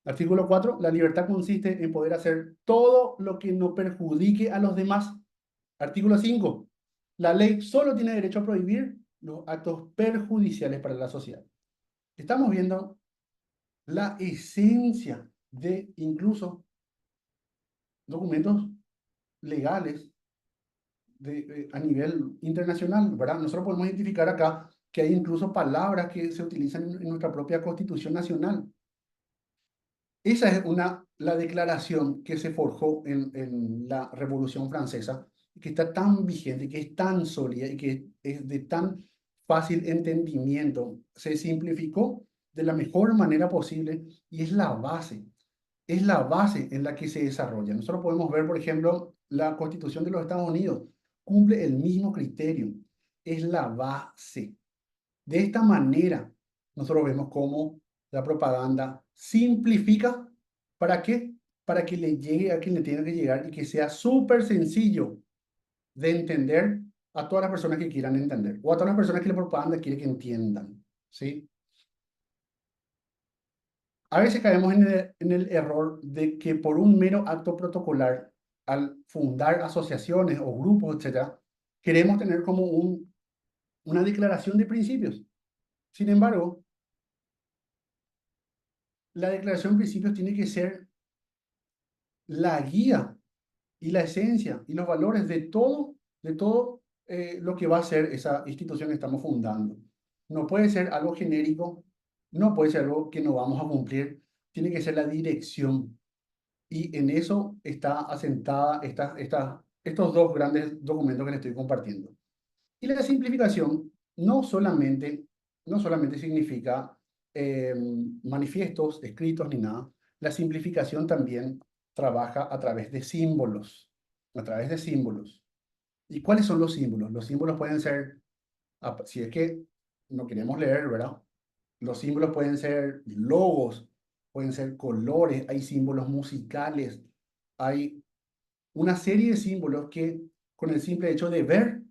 Artículo 4, la libertad consiste en poder hacer todo lo que no perjudique a los demás. Artículo 5, la ley solo tiene derecho a prohibir los actos perjudiciales para la sociedad. Estamos viendo la esencia de incluso documentos legales a nivel internacional, ¿verdad? Nosotros podemos identificar acá que hay incluso palabras que se utilizan en nuestra propia Constitución Nacional. Esa es la declaración que se forjó en la Revolución Francesa, que está tan vigente, que es tan sólida y que es de tan fácil entendimiento. Se simplificó de la mejor manera posible y es la base en la que se desarrolla. Nosotros podemos ver, por ejemplo, la Constitución de los Estados Unidos cumple el mismo criterio, es la base. De esta manera, nosotros vemos cómo la propaganda simplifica. ¿Para qué? Para que le llegue a quien le tiene que llegar y que sea súper sencillo de entender a todas las personas que quieran entender o a todas las personas que la propaganda quiere que entiendan, ¿sí? A veces caemos en el error de que por un mero acto protocolar, al fundar asociaciones o grupos, etcétera, queremos tener como una declaración de principios. Sin embargo, la declaración de principios tiene que ser la guía y la esencia y los valores de todo lo que va a ser esa institución que estamos fundando. No puede ser algo genérico, no puede ser algo que no vamos a cumplir, tiene que ser la dirección. Y en eso está asentada estos dos grandes documentos que les estoy compartiendo. Y la simplificación no solamente significa manifiestos, escritos ni nada. La simplificación también trabaja a través de símbolos, a través de símbolos. ¿Y cuáles son los símbolos? Los símbolos pueden ser, si es que no queremos leer, ¿verdad? Los símbolos pueden ser logos, pueden ser colores, hay símbolos musicales, hay una serie de símbolos que con el simple hecho de ver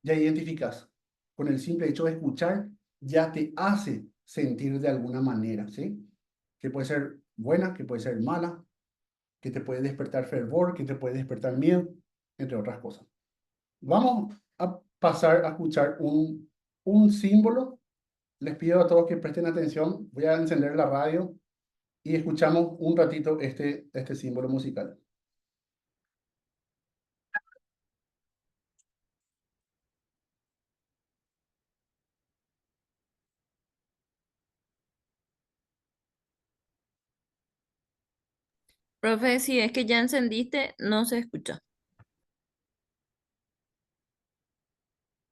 ya identificas. Con el simple hecho de escuchar ya te hace sentir de alguna manera, ¿sí? Que puede ser buena, que puede ser mala, que te puede despertar fervor, que te puede despertar miedo, entre otras cosas. Vamos a pasar a escuchar un símbolo. Les pido a todos que presten atención. Voy a encender la radio y escuchamos un ratito este símbolo musical. Profe, si es que ya encendiste, no se escucha.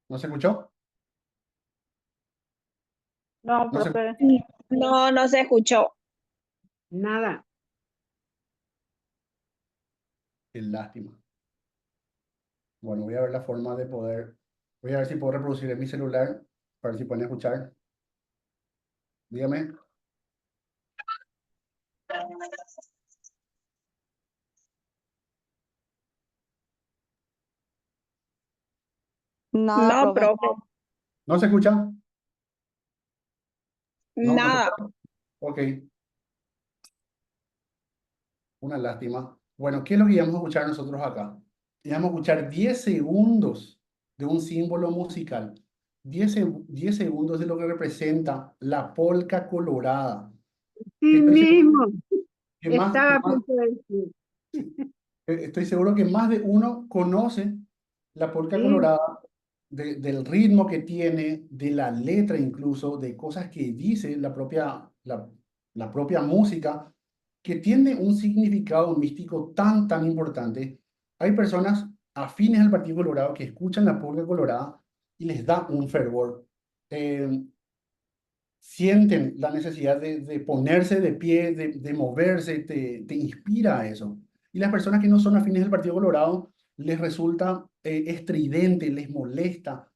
¿No se escuchó? No, No se... profe. No, no se escuchó. Nada. Qué lástima. Bueno, voy a ver la forma de poder... Voy a ver si puedo reproducir en mi celular para ver si pueden escuchar. Dígame. Nada, No, profe. profe, ¿No se escucha? No, no se nada. escucha. Ok, una lástima. Bueno, ¿qué es lo que íbamos a escuchar nosotros acá? Íbamos a escuchar 10 segundos de un símbolo musical. 10 segundos de lo que representa la polca colorada. Sí que estoy seguro mismo, que estaba a más, punto de decir. estoy seguro que más de uno conoce la polca Sí, colorada, del ritmo que tiene, de la letra incluso, de cosas que dice la propia música, que tiene un significado místico tan, tan importante. Hay personas afines al Partido Colorado que escuchan la polca colorada y les da un fervor. Eh, Sienten la necesidad de ponerse de pie, de moverse, te inspira a eso. Y las personas que no son afines del Partido Colorado les resulta estridente, les molesta.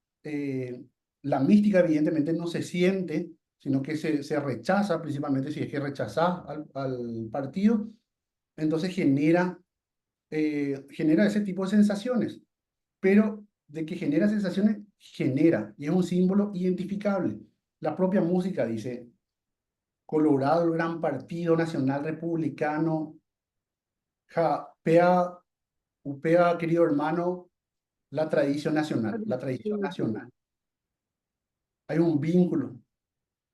La mística evidentemente no se siente, sino que se rechaza, principalmente si es que rechazás al partido, entonces genera ese tipo de sensaciones. Pero de que genera sensaciones, genera, y es un símbolo identificable. La propia música dice, Colorado, el gran partido nacional republicano, pea, upea, querido hermano, la tradición nacional. Hay un vínculo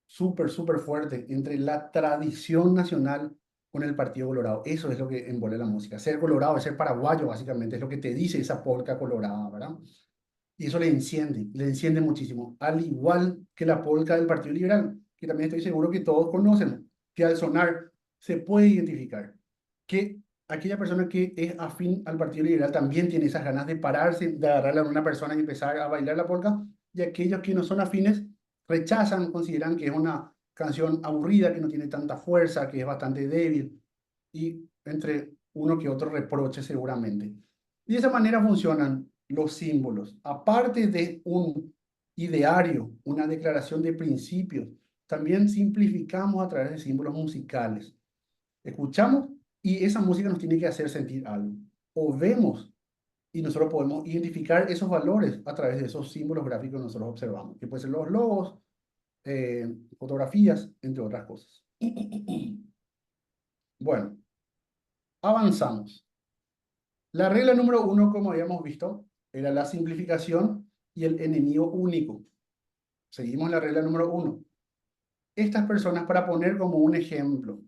súper, súper fuerte entre la tradición nacional con el Partido Colorado. Eso es lo que envuelve la música. Ser colorado es ser paraguayo, básicamente, es lo que te dice esa polca colorada, ¿verdad? Y eso le enciende muchísimo. Al igual que la polca del Partido Liberal, que también estoy seguro que todos conocen, que al sonar se puede identificar que aquella persona que es afín al Partido Liberal también tiene esas ganas de pararse, de agarrarle a una persona y empezar a bailar la polca, y aquellos que no son afines rechazan, consideran que es una canción aburrida, que no tiene tanta fuerza, que es bastante débil, y entre uno que otro reproche seguramente. Y de esa manera funcionan los símbolos. Aparte de un ideario, una declaración de principios, también simplificamos a través de símbolos musicales. Escuchamos y esa música nos tiene que hacer sentir algo. O vemos y nosotros podemos identificar esos valores a través de esos símbolos gráficos que nosotros observamos, que pueden ser los logos, fotografías, entre otras cosas. Bueno, avanzamos. La regla número 1, como habíamos visto, era la simplificación y el enemigo único. Seguimos la regla número 1. Estas personas, para poner como un ejemplo,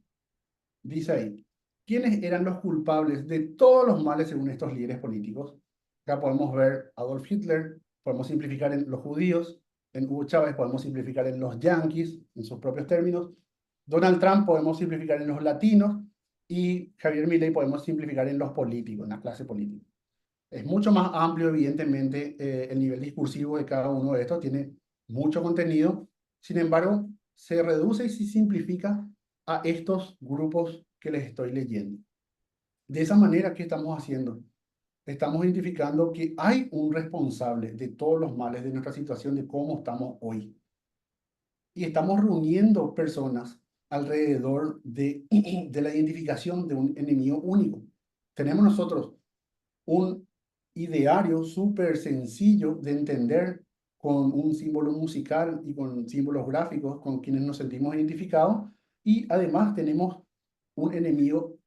dice ahí, ¿quiénes eran los culpables de todos los males según estos líderes políticos? Acá podemos ver Adolf Hitler, podemos simplificar en los judíos, en Hugo Chávez podemos simplificar en los yanquis, en sus propios términos, Donald Trump podemos simplificar en los latinos y Javier Milei podemos simplificar en los políticos, en la clase política. Es mucho más amplio, evidentemente, el nivel discursivo de cada uno de estos, tiene mucho contenido, sin embargo, se reduce y se simplifica a estos grupos que les estoy leyendo. De esa manera, ¿qué estamos haciendo? Estamos identificando que hay un responsable de todos los males de nuestra situación, de cómo estamos hoy. Y estamos reuniendo personas alrededor de la identificación de un enemigo único. Tenemos nosotros un ideario súper sencillo de entender con un símbolo musical y con símbolos gráficos con quienes nos sentimos identificados y además tenemos un enemigo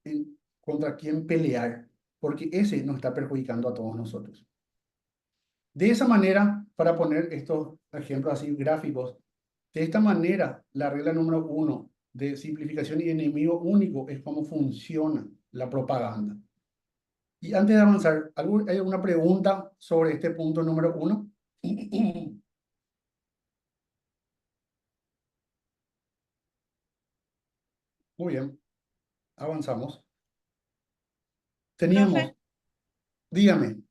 contra quien pelear porque ese nos está perjudicando a todos nosotros. De esa manera, para poner estos ejemplos así gráficos, de esta manera la regla número 1 de simplificación y enemigo único es cómo funciona la propaganda. Y antes de avanzar, ¿hay alguna pregunta sobre este punto número 1? Muy bien, avanzamos. Profe, Teníamos, dígame,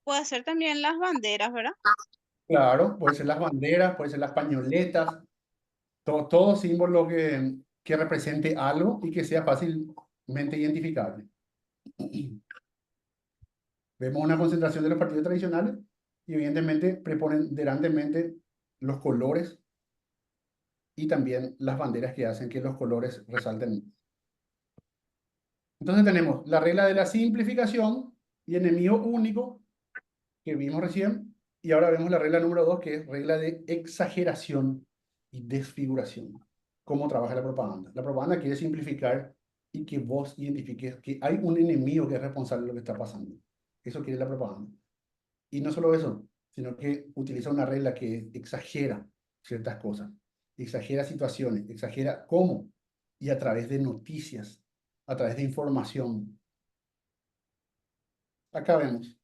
puede ser también las banderas, ¿verdad? claro, puede ser las banderas, puede ser las pañoletas, todo símbolo que represente algo y que sea fácilmente identificable. Vemos una concentración de los partidos tradicionales y evidentemente preponderantemente los colores y también las banderas que hacen que los colores resalten. Entonces tenemos la regla de la simplificación y enemigo único que vimos recién, y ahora vemos la regla número 2, que es regla de exageración y desfiguración. ¿Cómo trabaja la propaganda? La propaganda quiere simplificar y que vos identifiques que hay un enemigo que es responsable de lo que está pasando. Eso quiere la propaganda. Y no solo eso, sino que utiliza una regla que exagera ciertas cosas. exagera situaciones, exagera cómo, y a través de noticias, a través de información. Acá vemos,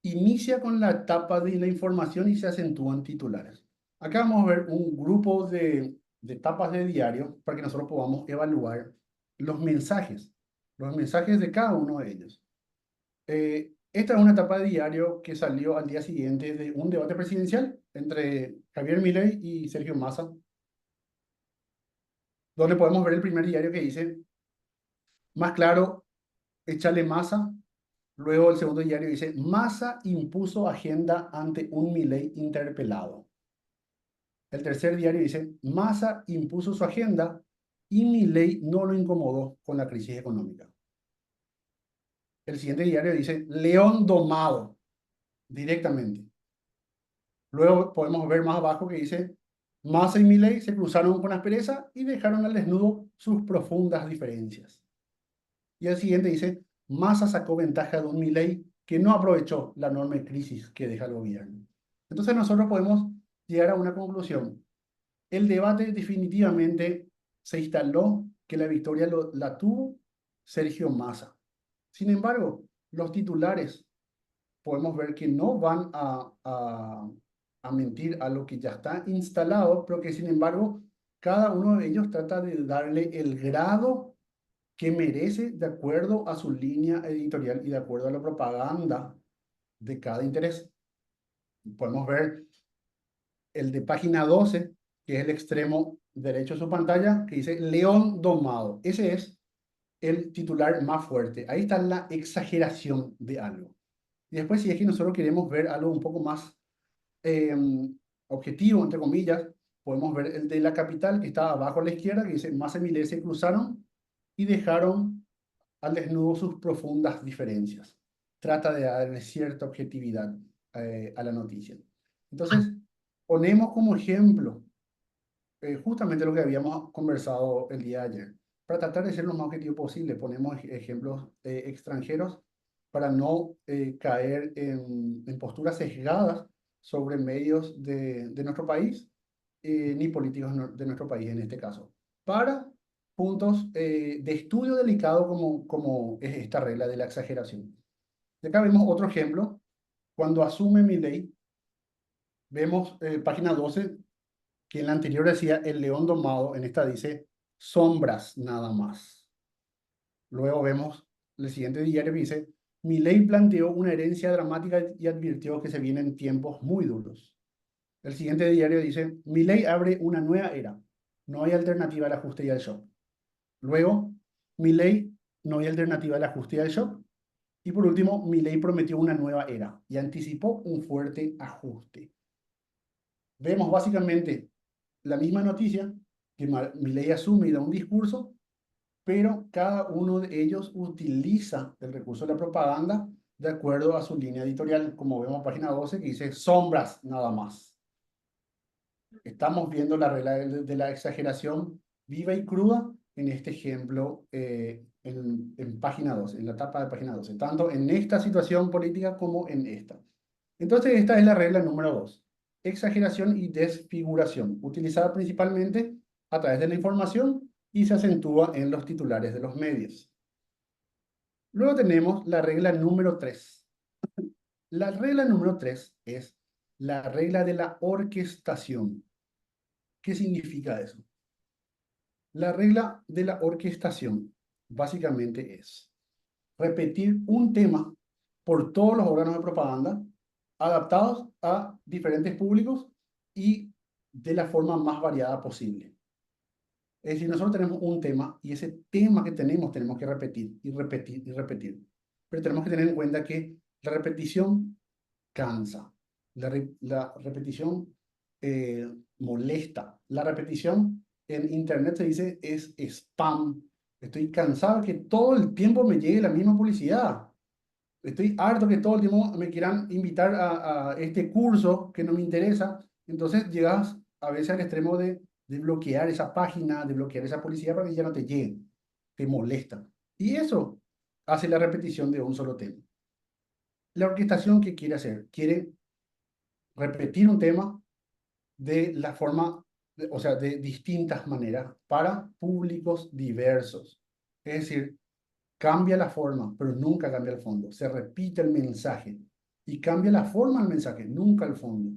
inicia con la etapa de la información y se acentúan titulares. Acá vamos a ver un grupo de etapas de diario para que nosotros podamos evaluar los mensajes de cada uno de ellos. Esta es una etapa de diario que salió al día siguiente de un debate presidencial entre Javier Milei y Sergio Massa, donde podemos ver el primer diario que dice, más claro, échale Massa. Luego el segundo diario dice, Massa impuso agenda ante un Milei interpelado. El tercer diario dice, Massa impuso su agenda y Milei no lo incomodó con la crisis económica. El siguiente diario dice, León domado, directamente. Luego podemos ver más abajo que dice, Massa y Milei se cruzaron con aspereza y dejaron al desnudo sus profundas diferencias. Y el siguiente dice, Massa sacó ventaja de un Milei que no aprovechó la enorme crisis que deja el gobierno. Entonces nosotros podemos llegar a una conclusión. El debate definitivamente se instaló que la victoria la tuvo Sergio Massa. Sin embargo, los titulares podemos ver que no van a mentir a lo que ya está instalado, pero que sin embargo cada uno de ellos trata de darle el grado que merece de acuerdo a su línea editorial y de acuerdo a la propaganda de cada interés. Podemos ver el de página 12, que es el extremo derecho de su pantalla, que dice León domado. Ese es el titular más fuerte. Ahí está la exageración de algo. Y después, si es que nosotros queremos ver algo un poco más objetivo, entre comillas, podemos ver el de La Capital, que está abajo a la izquierda, que dice Massa y Milei se cruzaron y dejaron al desnudo sus profundas diferencias. Trata de darle cierta objetividad a la noticia. Entonces, ponemos como ejemplo justamente lo que habíamos conversado el día de ayer. Para tratar de ser lo más objetivo posible, ponemos ejemplos extranjeros para no caer en posturas sesgadas sobre medios de nuestro país, ni políticos de nuestro país en este caso, para puntos de estudio delicado como es esta regla de la exageración. Y acá vemos otro ejemplo. Cuando asume Milei, vemos página 12, que en la anterior decía el león domado, en esta dice sombras nada más. Luego vemos el siguiente diario que dice, Milei planteó una herencia dramática y advirtió que se vienen tiempos muy duros. El siguiente diario dice, Milei abre una nueva era. No hay alternativa al ajuste y al shock. Luego, Milei, no hay alternativa al ajuste y al shock. Y por último, Milei prometió una nueva era y anticipó un fuerte ajuste. Vemos básicamente la misma noticia que Milei asume y da un discurso, pero cada uno de ellos utiliza el recurso de la propaganda de acuerdo a su línea editorial, como vemos en página 12 que dice sombras nada más. Estamos viendo la regla de la exageración viva y cruda en este ejemplo en página 12, en la etapa de página 12, tanto en esta situación política como en esta. Entonces esta es la regla número 2. Exageración y desfiguración, utilizada principalmente a través de la información y se acentúa en los titulares de los medios. Luego tenemos la regla número 3. La regla número 3 es la regla de la orquestación. ¿Qué significa eso? La regla de la orquestación básicamente es repetir un tema por todos los órganos de propaganda adaptados a diferentes públicos y de la forma más variada posible. Es decir, nosotros tenemos un tema y ese tema que tenemos que repetir y repetir y repetir. Pero tenemos que tener en cuenta que la repetición cansa, la repetición molesta, la repetición en internet se dice es spam. Estoy cansado que todo el tiempo me llegue la misma publicidad. Estoy harto que todo el tiempo me quieran invitar a este curso que no me interesa. Entonces llegas a veces al extremo de bloquear esa página, de bloquear esa publicidad para que ya no te llegue. Te molesta. Y eso hace la repetición de un solo tema. La orquestación, ¿qué quiere hacer? Quiere repetir un tema de la forma o sea, de distintas maneras para públicos diversos. Es decir, cambia la forma, pero nunca cambia el fondo. Se repite el mensaje y cambia la forma del mensaje, nunca el fondo.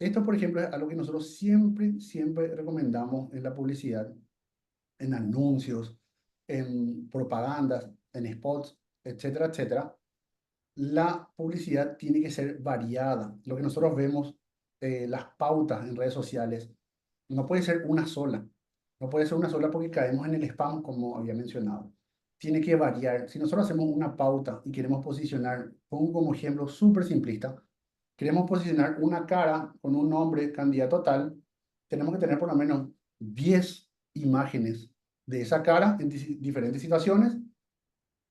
Esto, por ejemplo, es algo que nosotros siempre recomendamos en la publicidad, en anuncios, en propagandas, en spots, etcétera, etcétera. La publicidad tiene que ser variada. Lo que nosotros vemos, las pautas en redes sociales, no puede ser una sola. No puede ser una sola porque caemos en el spam, como había mencionado. Tiene que variar. Si nosotros hacemos una pauta y queremos posicionar, pongo como ejemplo súper simplista, queremos posicionar una cara con un nombre candidato tal, tenemos que tener por lo menos 10 imágenes de esa cara en diferentes situaciones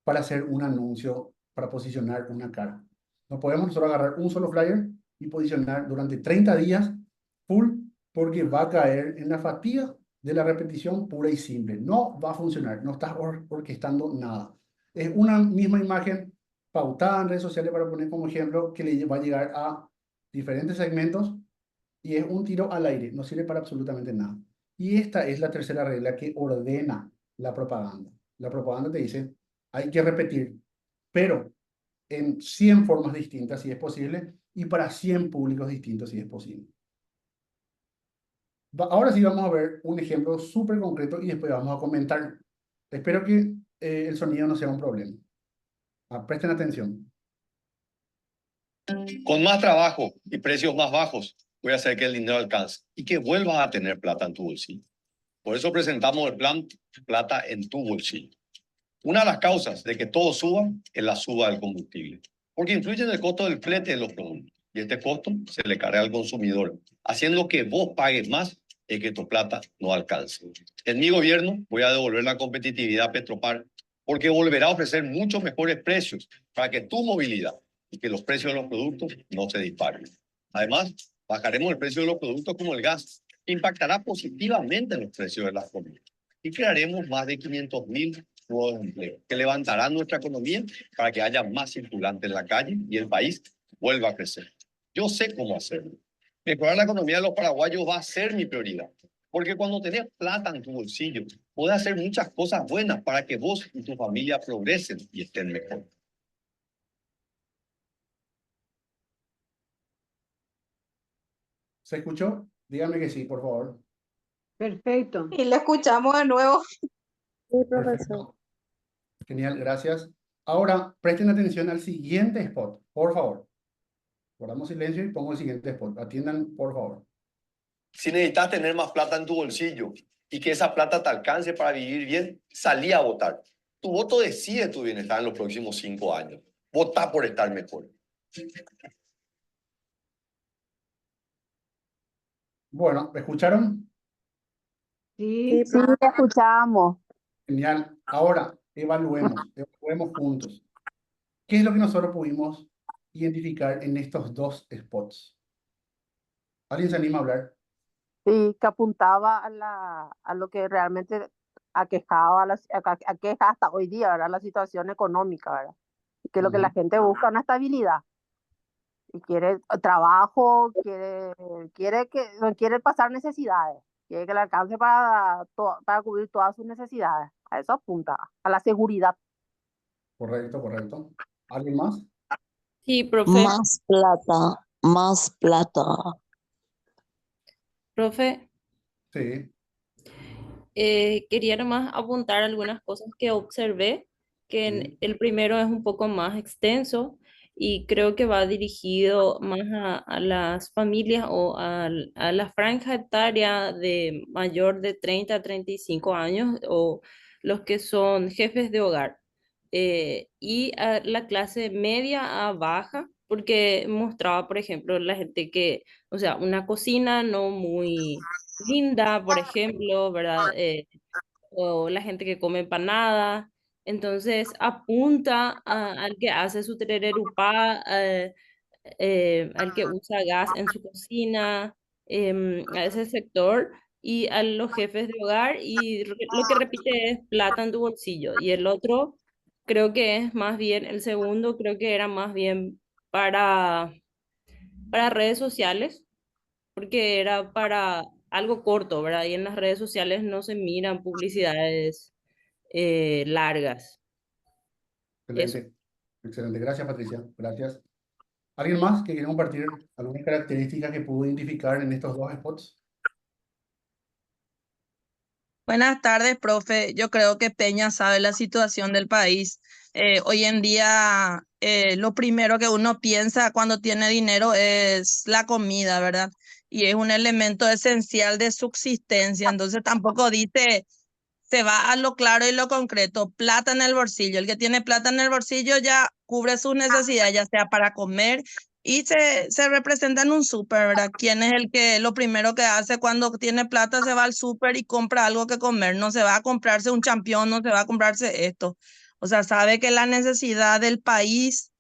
para hacer un anuncio, para posicionar una cara. No podemos nosotros agarrar un solo flyer y posicionar durante 30 días full porque va a caer en la fatiga de la repetición pura y simple. No va a funcionar, no estás orquestando nada. Es una misma imagen pautada en redes sociales, para poner como ejemplo, que le va a llegar a diferentes segmentos y es un tiro al aire, no sirve para absolutamente nada. Y esta es la tercera regla que ordena la propaganda. La propaganda te dice, hay que repetir, pero en 100 formas distintas si es posible y para 100 públicos distintos si es posible. Ahora sí vamos a ver un ejemplo súper concreto y después vamos a comentar. Espero que el sonido no sea un problema. Presten atención. Con más trabajo y precios más bajos, voy a hacer que el dinero alcance y que vuelvas a tener plata en tu bolsillo. Por eso presentamos el plan Plata en tu bolsillo. Una de las causas de que todo suba es la suba del combustible, porque influye en el costo del flete de los productos y este costo se le carga al consumidor, haciendo que vos pagues más y que tu plata no alcance. En mi gobierno voy a devolver la competitividad a Petropar porque volverá a ofrecer muchos mejores precios para que tu movilidad y que los precios de los productos no se disparen. Además, bajaremos el precio de los productos como el gas, que impactará positivamente en los precios de las comidas. Y crearemos más de 500.000 nuevos empleos que levantarán nuestra economía para que haya más circulante en la calle y el país vuelva a crecer. Yo sé cómo hacerlo. Mejorar la economía de los paraguayos va a ser mi prioridad, porque cuando tenés plata en tu bolsillo, podés hacer muchas cosas buenas para que vos y tu familia progresen y estén mejor. ¿Se escuchó? Dígame que sí, por favor. Perfecto. Y lo escuchamos de nuevo. Sí, profesor. Perfecto. Genial, gracias. Ahora, presten atención al siguiente spot, por favor. Guardamos silencio y pongo el siguiente spot. Atiendan, por favor. Si necesitas tener más plata en tu bolsillo y que esa plata te alcance para vivir bien, salí a votar. Tu voto decide tu bienestar en los próximos 5 años. Vota por estar mejor. Bueno, ¿me escucharon? Sí, Sí, escuchamos. Genial. Ahora, evaluemos juntos. ¿Qué es lo que nosotros pudimos identificar en estos dos spots? ¿Alguien se anima a hablar? Sí, que apuntaba a lo que realmente aquejaba, aqueja hasta hoy día, ¿verdad? La situación económica, ¿verdad? Y que lo que la gente busca es una estabilidad. Y quiere trabajo, no quiere pasar necesidades, quiere que le alcance para cubrir todas sus necesidades. A eso apunta, a la seguridad. Correcto, correcto. ¿Alguien más? Sí, profe. Más plata. Profe, Sí. quería nomás apuntar algunas cosas que observé, que Sí. el primero es un poco más extenso y creo que va dirigido más a las familias o a la franja etaria de mayor de 30 a 35 años o los que son jefes de hogar y a la clase media a baja, porque mostraba, por ejemplo, la gente que, o sea, una cocina no muy linda, por ejemplo, ¿verdad? O la gente que come empanada. Entonces apunta al que hace su terererupá, al que usa gas en su cocina, a ese sector y a los jefes de hogar y lo que repite es plata en tu bolsillo. Y el otro creo que es más bien, el segundo creo que era más bien para redes sociales porque era para algo corto, ¿verdad? Y en las redes sociales no se miran publicidades largas. Eso. Excelente, excelente. Gracias, Patricia. Gracias. ¿Alguien más que quiera compartir algunas características que pudo identificar en estos dos spots? Buenas tardes, profe. Yo creo que Peña sabe la situación del país. Hoy en día, lo primero que uno piensa cuando tiene dinero es la comida, ¿verdad? Y es un elemento esencial de subsistencia. Entonces tampoco dice, se va a lo claro y lo concreto, plata en el bolsillo. El que tiene plata en el bolsillo ya cubre sus necesidades, ya sea para comer y se representa en un súper, ¿verdad? ¿Quién es el que lo primero que hace cuando tiene plata se va al súper y compra algo que comer? No se va a comprarse un champión, no se va a comprarse esto. O sea, sabe que la necesidad del país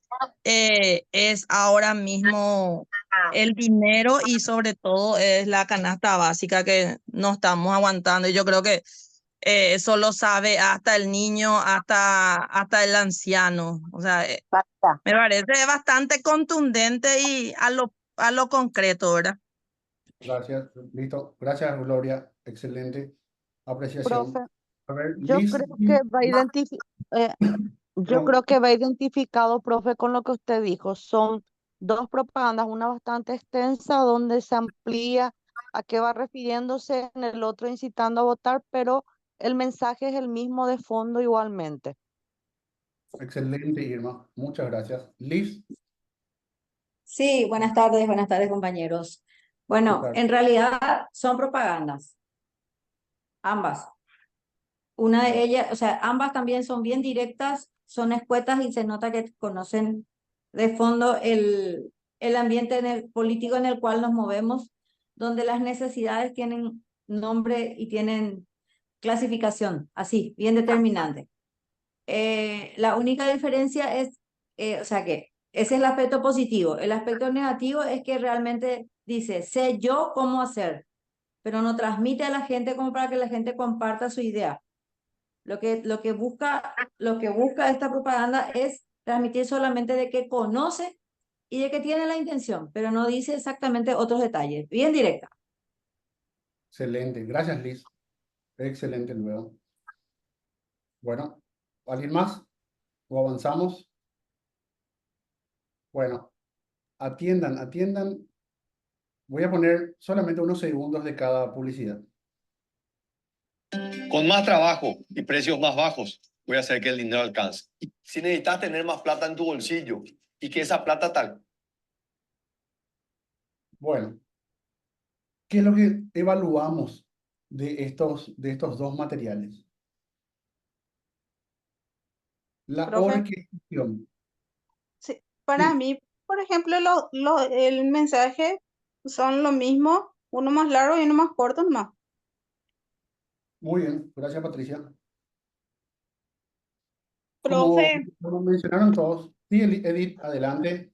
es ahora mismo el dinero y sobre todo es la canasta básica que no estamos aguantando. Y yo creo que eso lo sabe hasta el niño, hasta el anciano. O sea, Basta. me parece bastante contundente y a lo concreto, ¿verdad? Gracias, listo. Gracias, Gloria. Excelente Profe, apreciación. A ver, yo Liz, creo que va yo perdón, creo que va identificado, profe, con lo que usted dijo. Son dos propagandas, una bastante extensa donde se amplía a qué va refiriéndose, en el otro incitando a votar, pero el mensaje es el mismo de fondo igualmente. excelente, Irma. Muchas gracias. Liz, Sí, buenas tardes compañeros. ¿qué Bueno, tal? en realidad son propagandas, ambas. Una de ellas, o sea, ambas también son bien directas, son escuetas y se nota que conocen de fondo el ambiente político en el cual nos movemos, donde las necesidades tienen nombre y tienen clasificación, así, bien determinante. La única diferencia es, o sea que ese es el aspecto positivo. El aspecto negativo es que realmente dice, sé yo cómo hacer, pero no transmite a la gente como para que la gente comparta su idea. Lo que busca esta propaganda es transmitir solamente de que conoce y de que tiene la intención, pero no dice exactamente otros detalles. Bien directa. Excelente. Gracias, Liz. Excelente, luego. Bueno, ¿alguien más? ¿O avanzamos? Bueno, atiendan, atiendan. Voy a poner solamente unos segundos de cada publicidad. Con más trabajo y precios más bajos, voy a hacer que el dinero alcance. Y si necesitas tener más plata en tu bolsillo y que esa plata tal, Bueno, ¿qué es lo que evaluamos de estos dos materiales? La Profe, orquestación. sí, para Sí, mí, por ejemplo, el mensaje son lo mismo, uno más largo y uno más corto nomás. muy bien. Gracias, Patricia. Profe, Como mencionaron todos. Sí, Edith, adelante.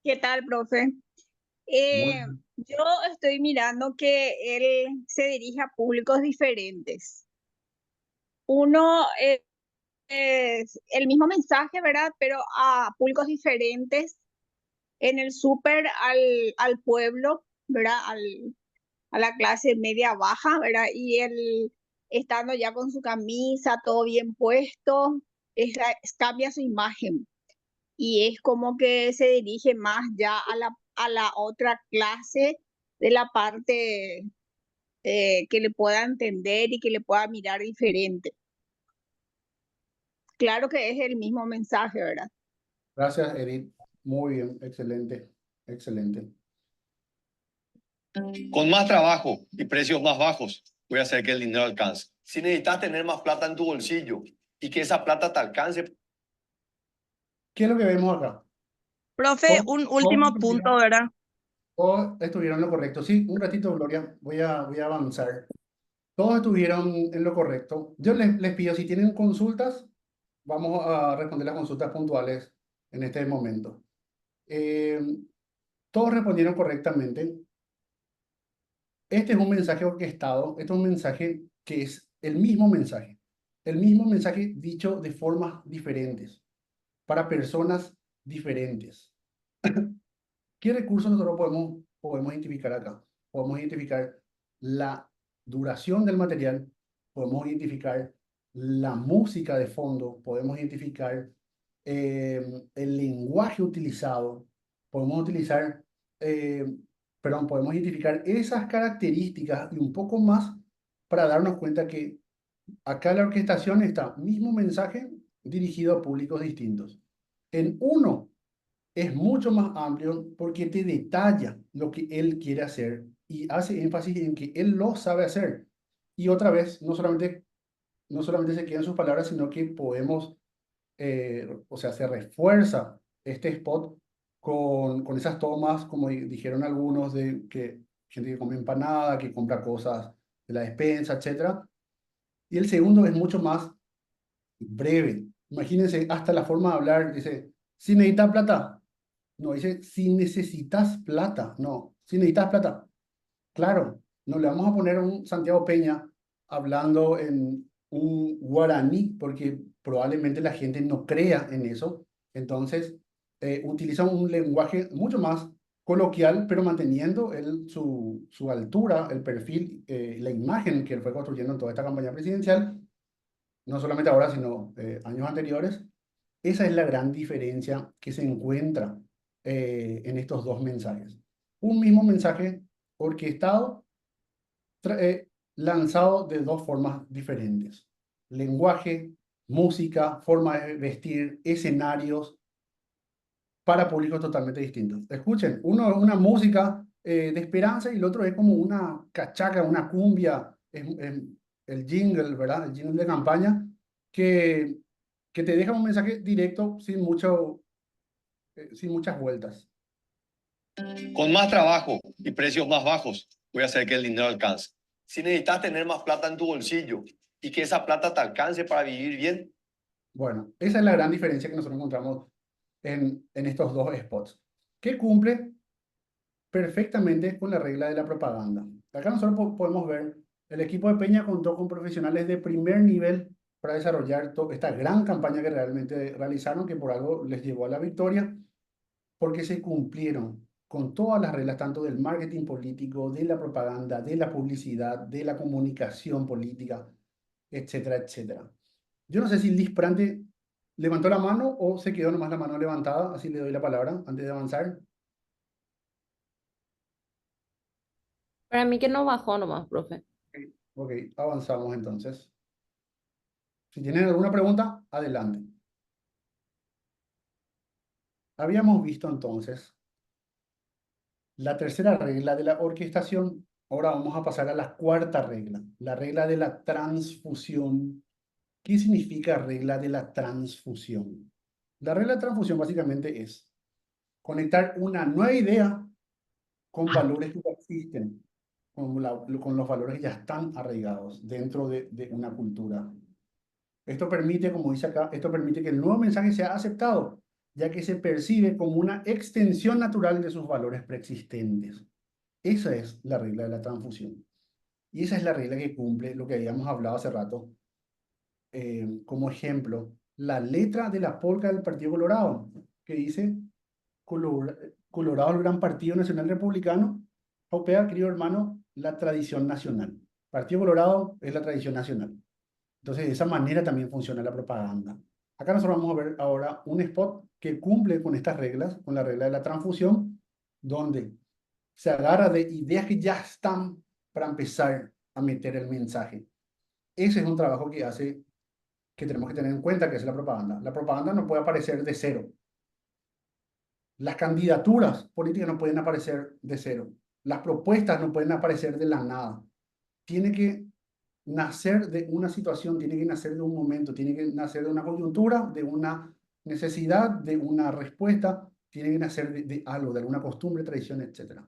¿qué tal, profe? Muy Eh, bien. yo estoy mirando que él se dirige a públicos diferentes. Uno es el mismo mensaje, ¿verdad? Pero a públicos diferentes. En el súper al pueblo, ¿verdad? A la clase media baja, ¿verdad? Y él estando ya con su camisa, todo bien puesto, cambia su imagen y es como que se dirige más ya a la otra clase de la parte que le pueda entender y que le pueda mirar diferente. Claro que es el mismo mensaje, ¿verdad? Gracias, Edith. Muy bien. Excelente. Excelente. con más trabajo y precios más bajos, voy a hacer que el dinero alcance. Si necesitas tener más plata en tu bolsillo y que esa plata te alcance, ¿Qué es lo que vemos acá? Profe, Todos, un todos último punto, estuvieron, ¿verdad? todos estuvieron en lo correcto. Sí, un ratito, Gloria. Voy a avanzar. Todos estuvieron en lo correcto. Yo les pido, si tienen consultas, vamos a responder las consultas puntuales en este momento. Eh, Todos respondieron correctamente. Este es un mensaje orquestado, este es un mensaje que es el mismo mensaje dicho de formas diferentes, para personas diferentes. ¿Qué recursos nosotros podemos identificar acá? Podemos identificar la duración del material, podemos identificar la música de fondo, podemos identificar el lenguaje utilizado, podemos utilizar, podemos identificar esas características y un poco más para darnos cuenta que acá la orquestación está mismo mensaje dirigido a públicos distintos. En uno es mucho más amplio porque te detalla lo que él quiere hacer y hace énfasis en que él lo sabe hacer. Y otra vez, no solamente se quedan sus palabras, sino que podemos, o sea, se refuerza este spot con esas tomas, como dijeron algunos, de que gente que come empanada, que compra cosas de la despensa, etcétera. Y el segundo es mucho más breve. Imagínense, hasta la forma de hablar, dice, si necesitas plata. No, dice, si necesitas plata. No, si necesitas plata. Claro, no le vamos a poner a un Santiago Peña hablando en un guaraní, porque probablemente la gente no crea en eso. Entonces, utiliza un lenguaje mucho más coloquial, pero manteniendo su altura, el perfil, la imagen que él fue construyendo en toda esta campaña presidencial, no solamente ahora, sino años anteriores. Esa es la gran diferencia que se encuentra en estos dos mensajes. Un mismo mensaje orquestado, lanzado de dos formas diferentes. Lenguaje, música, forma de vestir, escenarios, para públicos totalmente distintos. Escuchen, uno es una música de esperanza y el otro es como una cachaca, una cumbia, es el jingle, ¿verdad? El jingle de campaña que, que te deja un mensaje directo sin muchas vueltas. Con más trabajo y precios más bajos, voy a hacer que el dinero alcance. Si necesitas tener más plata en tu bolsillo y que esa plata te alcance para vivir bien. Bueno, esa es la gran diferencia que nosotros encontramos en estos dos spots, que cumple perfectamente con la regla de la propaganda. Acá nosotros podemos ver, el equipo de Peña contó con profesionales de primer nivel para desarrollar esta gran campaña que realmente realizaron, que por algo les llevó a la victoria, porque se cumplieron con todas las reglas, tanto del marketing político, de la propaganda, de la publicidad, de la comunicación política, etcétera, etcétera. Yo no sé si Liz Prante levantó la mano o se quedó nomás la mano levantada, así le doy la palabra antes de avanzar. Para mí que no bajó nomás, profe. Ok, avanzamos entonces. Si tienen alguna pregunta, adelante. Habíamos visto entonces la tercera regla de la orquestación. Ahora vamos a pasar a la cuarta regla, la regla de la transfusión. ¿Qué significa regla de la transfusión? La regla de transfusión básicamente es conectar una nueva idea con valores que ya existen, con los valores que ya están arraigados dentro de una cultura. Esto permite, como dice acá, esto permite que el nuevo mensaje sea aceptado, ya que se percibe como una extensión natural de sus valores preexistentes. Esa es la regla de la transfusión. Y esa es la regla que cumple lo que habíamos hablado hace rato. Como ejemplo, la letra de la polca del Partido Colorado, que dice, Colorado, el gran Partido Nacional Republicano, opera, querido hermano, la tradición nacional. Partido Colorado es la tradición nacional. Entonces, de esa manera también funciona la propaganda. Acá nosotros vamos a ver ahora un spot que cumple con estas reglas, con la regla de la transfusión, donde se agarra de ideas que ya están para empezar a meter el mensaje. Ese es un trabajo que tenemos que tener en cuenta, que es la propaganda. La propaganda no puede aparecer de cero. Las candidaturas políticas no pueden aparecer de cero. Las propuestas no pueden aparecer de la nada. Tiene que nacer de una situación, tiene que nacer de un momento, tiene que nacer de una coyuntura, de una necesidad, de una respuesta, tiene que nacer de algo, de alguna costumbre, tradición, etc.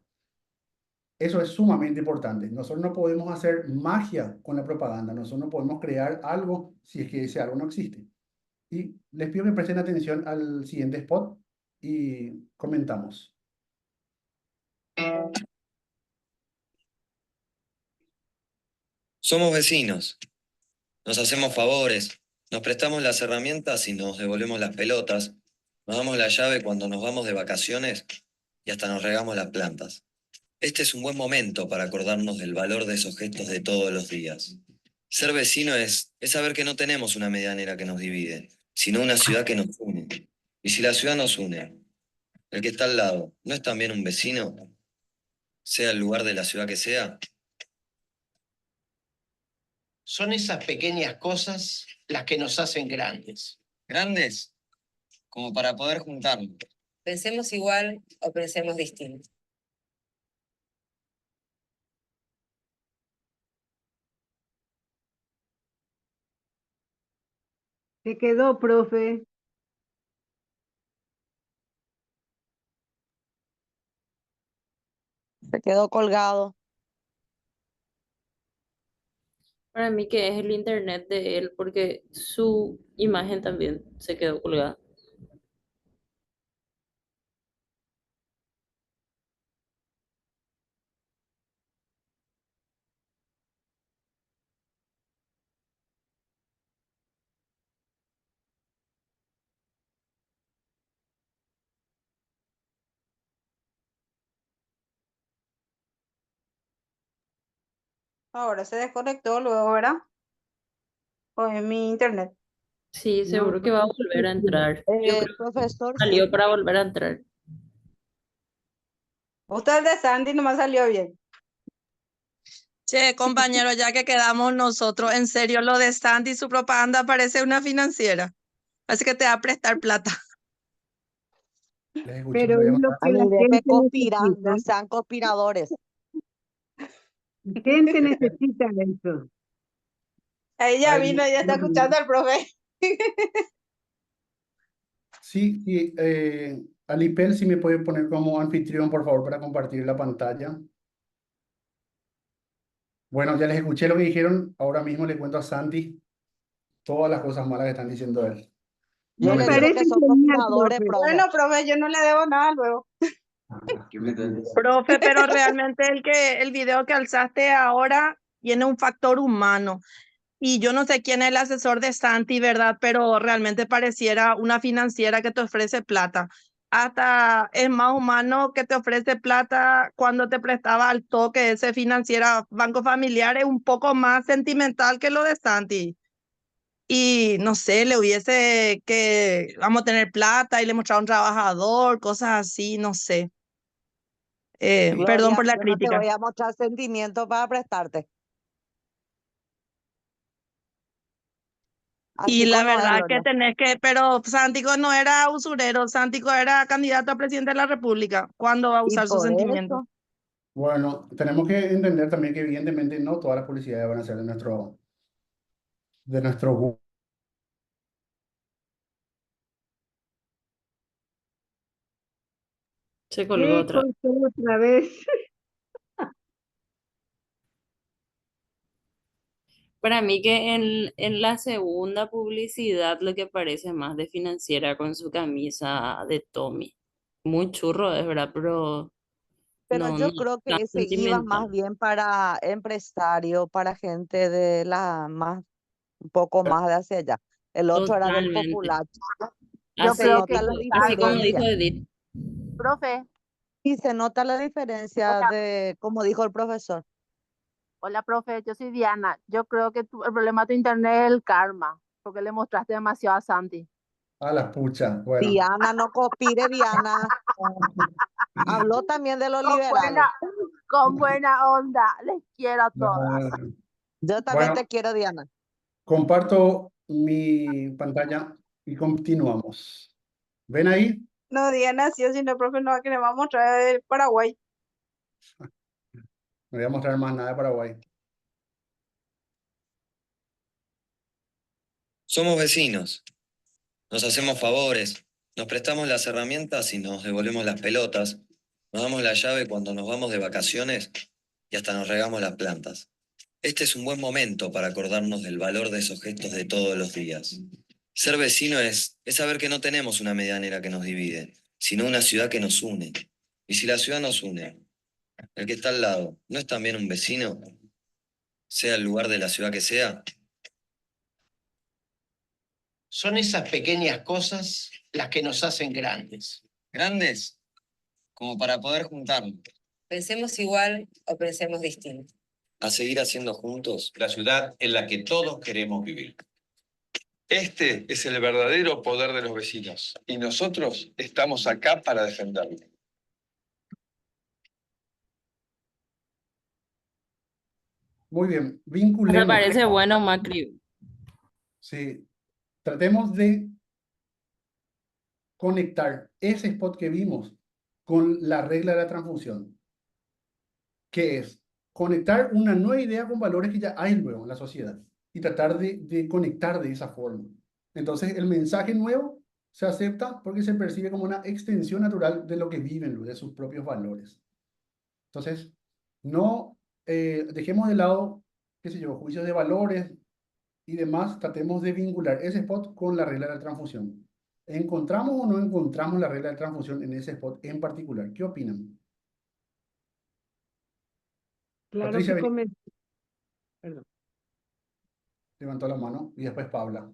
Eso es sumamente importante. Nosotros no podemos hacer magia con la propaganda, nosotros no podemos crear algo si es que ese algo no existe. Y les pido que presten atención al siguiente spot y comentamos. Somos vecinos, nos hacemos favores, nos prestamos las herramientas y nos devolvemos las pelotas, nos damos la llave cuando nos vamos de vacaciones y hasta nos regamos las plantas. Este es un buen momento para acordarnos del valor de esos gestos de todos los días. Ser vecino es saber que no tenemos una medianera que nos divide, sino una ciudad que nos une. Y si la ciudad nos une, el que está al lado, ¿no es también un vecino? Sea el lugar de la ciudad que sea. Son esas pequeñas cosas las que nos hacen grandes. Grandes, como para poder juntarnos. Pensemos igual o pensemos distinto. Se quedó, profe. Se quedó colgado. Para mí que es el internet de él, porque su imagen también se quedó colgada. Ahora se desconectó luego, ¿verdad? O en mi internet. Sí, No, seguro que va a volver a entrar. Yo creo que Profesor, salió sí. para volver a entrar. Usted de Sandy nomás salió bien. Che, compañero, ya que quedamos nosotros, en serio, lo de Sandy y su propaganda parece una financiera. Así que te va a prestar plata. Les escuché, pero voy a es lo contar. que la Olvídate, gente conspiran, necesita. no sean conspiradores. Gente necesita eso. Ahí ya Ay, vino, ya está escuchando al profe. sí, sí, Alipel, si me puede poner como anfitrión, por favor, para compartir la pantalla. Bueno, ya les escuché lo que dijeron. Ahora mismo le cuento a Santi todas las cosas malas que están diciendo de él. Un Yo Me le digo momentito. que parece son genial, conspiradores, profe. Bueno, profe. profe, yo no le debo nada luego. Profe, pero realmente el video que alzaste ahora tiene un factor humano. Y yo no sé quién es el asesor de Santi, ¿verdad? Pero realmente pareciera una financiera que te ofrece plata. Hasta es más humano que te ofrece plata cuando te prestaba al toque ese financiera Banco Familiar, es un poco más sentimental que lo de Santi. Y no sé, le hubiese que vamos a tener plata y le mostrar a un trabajador, cosas así, no sé. Perdón Gloria, por la yo no te crítica. voy a mostrar sentimientos para prestarte. Y Así la no es, verdad que Gloria. tenés que, pero Santico no era usurero, Santico era candidato a presidente de la República. ¿Cuándo va a Y usar sus por sentimientos? eso, Bueno, tenemos que entender también que evidentemente no todas las publicidades van a ser de nuestro gusto. Se colgó ¿Qué otra. costó otra vez? Para mí que en la segunda publicidad lo que parece más de financiera con su camisa de Tommy. Muy churro, es verdad, pero pero no yo creo tan que ese iba más sentimental. bien para empresario, para gente de la más, un poco más de hacia allá. El otro era del Totalmente. popular. Yo Se creo Así que nota dijo, la así como dijo diferencia. Edith. profe, Y se nota la diferencia hola, de, como dijo el profesor. hola, profe, yo soy Diana. Yo creo que el problema de tu internet es el karma, porque le mostraste demasiado a Santi. A las puchas. Bueno. Diana, no conspire, Diana. Habló también de los Con buena, liberales. con buena onda, les quiero a todas. Yo también te Bueno, quiero, Diana. comparto mi pantalla y continuamos. ¿Ven ahí? No, Diana, sí o sí, no, profe, no, que le vamos a mostrar de Paraguay. No voy a mostrar más nada de Paraguay. Somos vecinos, nos hacemos favores, nos prestamos las herramientas y nos devolvemos las pelotas, nos damos la llave cuando nos vamos de vacaciones y hasta nos regamos las plantas. Este es un buen momento para acordarnos del valor de esos gestos de todos los días. Ser vecino es saber que no tenemos una medianera que nos divide, sino una ciudad que nos une. Y si la ciudad nos une, el que está al lado, ¿no es también un vecino? Sea el lugar de la ciudad que sea. Son esas pequeñas cosas las que nos hacen grandes. Grandes, como para poder juntarnos. Pensemos igual o pensemos distinto. A seguir haciendo juntos la ciudad en la que todos queremos vivir. Este es el verdadero poder de los vecinos y nosotros estamos acá para defenderlo. Muy bien, Me vinculemos. parece bueno, Macri. Sí, tratemos de conectar ese spot que vimos con la regla de la transfusión, que es conectar una nueva idea con valores que ya hay luego en la sociedad y tratar de conectar de esa forma. Entonces, el mensaje nuevo se acepta porque se percibe como una extensión natural de lo que viven, de sus propios valores. Entonces, no dejemos de lado, qué sé yo, juicios de valores y demás, tratemos de vincular ese spot con la regla de la transfusión. ¿Encontramos o no encontramos la regla de transfusión en ese spot en particular? ¿Qué opinan? Claro Patricia que perdón. levantó la mano y después Paula.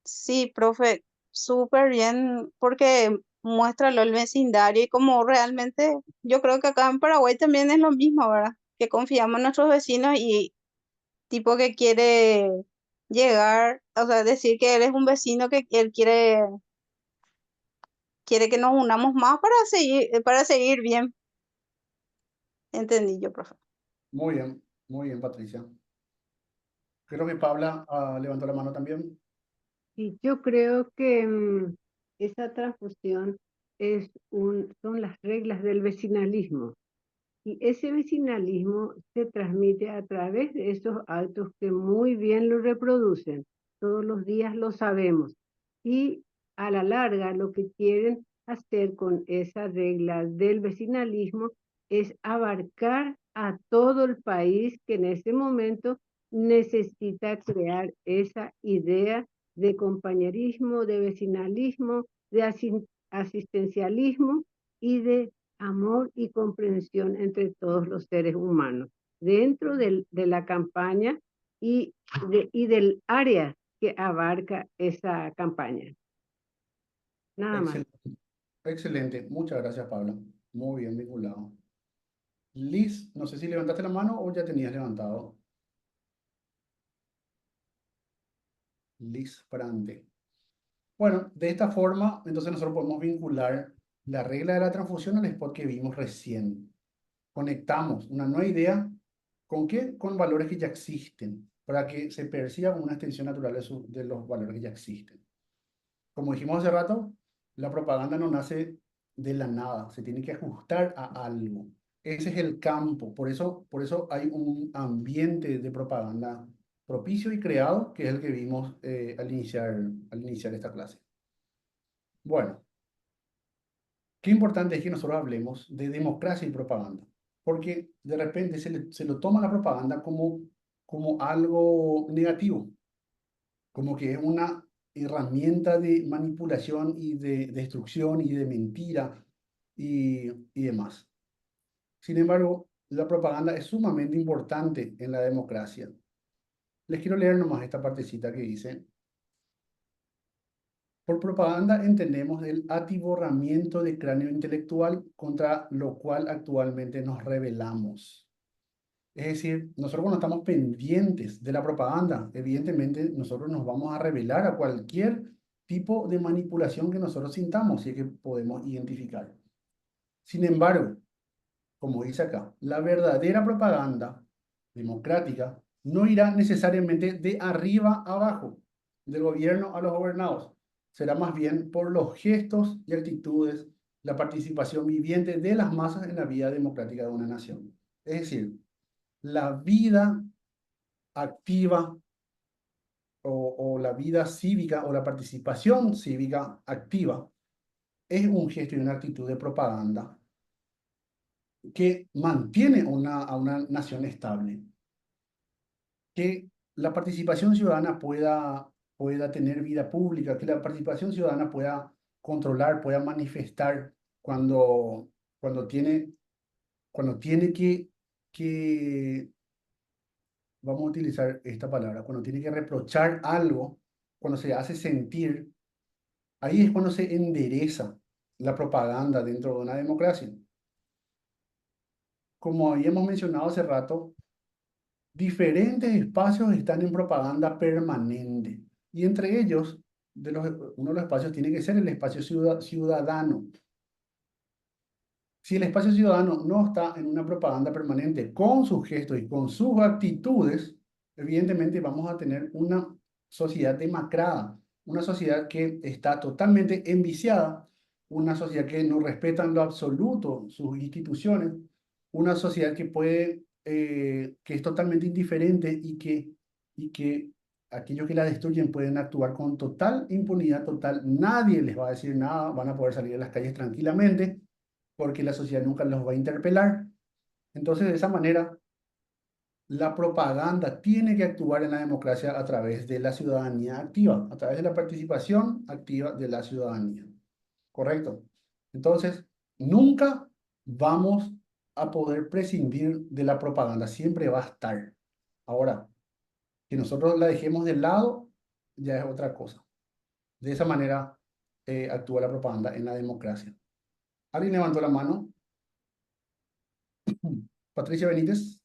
Sí, profe, súper bien, porque muestra el vecindario y como realmente yo creo que acá en Paraguay también es lo mismo, ¿verdad? Que confiamos en nuestros vecinos y tipo que quiere llegar, o sea, decir que él es un vecino que él quiere que nos unamos más para seguir bien. Entendí yo, profe. Muy bien, Patricia. Creo que Paula levantó la mano también. Y yo creo que esa transfusión son las reglas del vecinalismo. Y ese vecinalismo se transmite a través de esos actos que muy bien lo reproducen. Todos los días lo sabemos. Y a la larga lo que quieren hacer con esa regla del vecinalismo es abarcar a todo el país que en ese momento necesita crear esa idea de compañerismo, de vecinalismo, de asistencialismo y de amor y comprensión entre todos los seres humanos, dentro de la campaña y del área que abarca esa campaña. Nada más. Excelente. Excelente. Muchas gracias, Paula. Muy bien vinculado. Liz, no sé si levantaste la mano o ya tenías levantado. Liz Prante. Bueno, de esta forma, entonces nosotros podemos vincular la regla de la transfusión al spot que vimos recién. Conectamos una nueva idea ¿con qué? Con valores que ya existen, para que se perciba como una extensión natural de los valores que ya existen. Como dijimos hace rato, la propaganda no nace de la nada, se tiene que ajustar a algo. Ese es el campo, por eso hay un ambiente de propaganda propicio y creado, que es el que vimos al iniciar esta clase. Bueno, qué importante es que nosotros hablemos de democracia y propaganda, porque de repente se lo toma la propaganda como algo negativo, como que es una herramienta de manipulación y de destrucción y de mentira y demás. Sin embargo, la propaganda es sumamente importante en la democracia. Les quiero leer nomás esta partecita que dice: por propaganda entendemos el atiborramiento de cráneo intelectual contra lo cual actualmente nos rebelamos. Es decir, nosotros cuando estamos pendientes de la propaganda, evidentemente nosotros nos vamos a rebelar a cualquier tipo de manipulación que nosotros sintamos, si es que podemos identificar. Sin embargo, como dice acá, la verdadera propaganda democrática no irá necesariamente de arriba a abajo, del gobierno a los gobernados. Será más bien por los gestos y actitudes, la participación viviente de las masas en la vida democrática de una nación. Es decir, la vida activa o la vida cívica o la participación cívica activa es un gesto y una actitud de propaganda que mantiene a una nación estable. Que la participación ciudadana pueda tener vida pública, que la participación ciudadana pueda controlar, pueda manifestar cuando tiene que, vamos a utilizar esta palabra, cuando tiene que reprochar algo, cuando se hace sentir, ahí es cuando se endereza la propaganda dentro de una democracia. como habíamos mencionado hace rato, diferentes espacios están en propaganda permanente. Y entre ellos, uno de los espacios tiene que ser el espacio ciudadano. Si el espacio ciudadano no está en una propaganda permanente con sus gestos y con sus actitudes, evidentemente vamos a tener una sociedad demacrada, una sociedad que está totalmente enviciada, una sociedad que no respeta en lo absoluto sus instituciones, una sociedad que que es totalmente indiferente y que aquellos que la destruyen pueden actuar con total impunidad total. Nadie les va a decir nada, van a poder salir a las calles tranquilamente porque la sociedad nunca los va a interpelar. Entonces, de esa manera, la propaganda tiene que actuar en la democracia a través de la ciudadanía activa, a través de la participación activa de la ciudadanía. ¿Correcto? Entonces, nunca vamos a poder prescindir de la propaganda, siempre va a estar. Ahora, que nosotros la dejemos de lado, ya es otra cosa. De esa manera actúa la propaganda en la democracia. ¿Alguien levantó la mano? Patricia Benítez.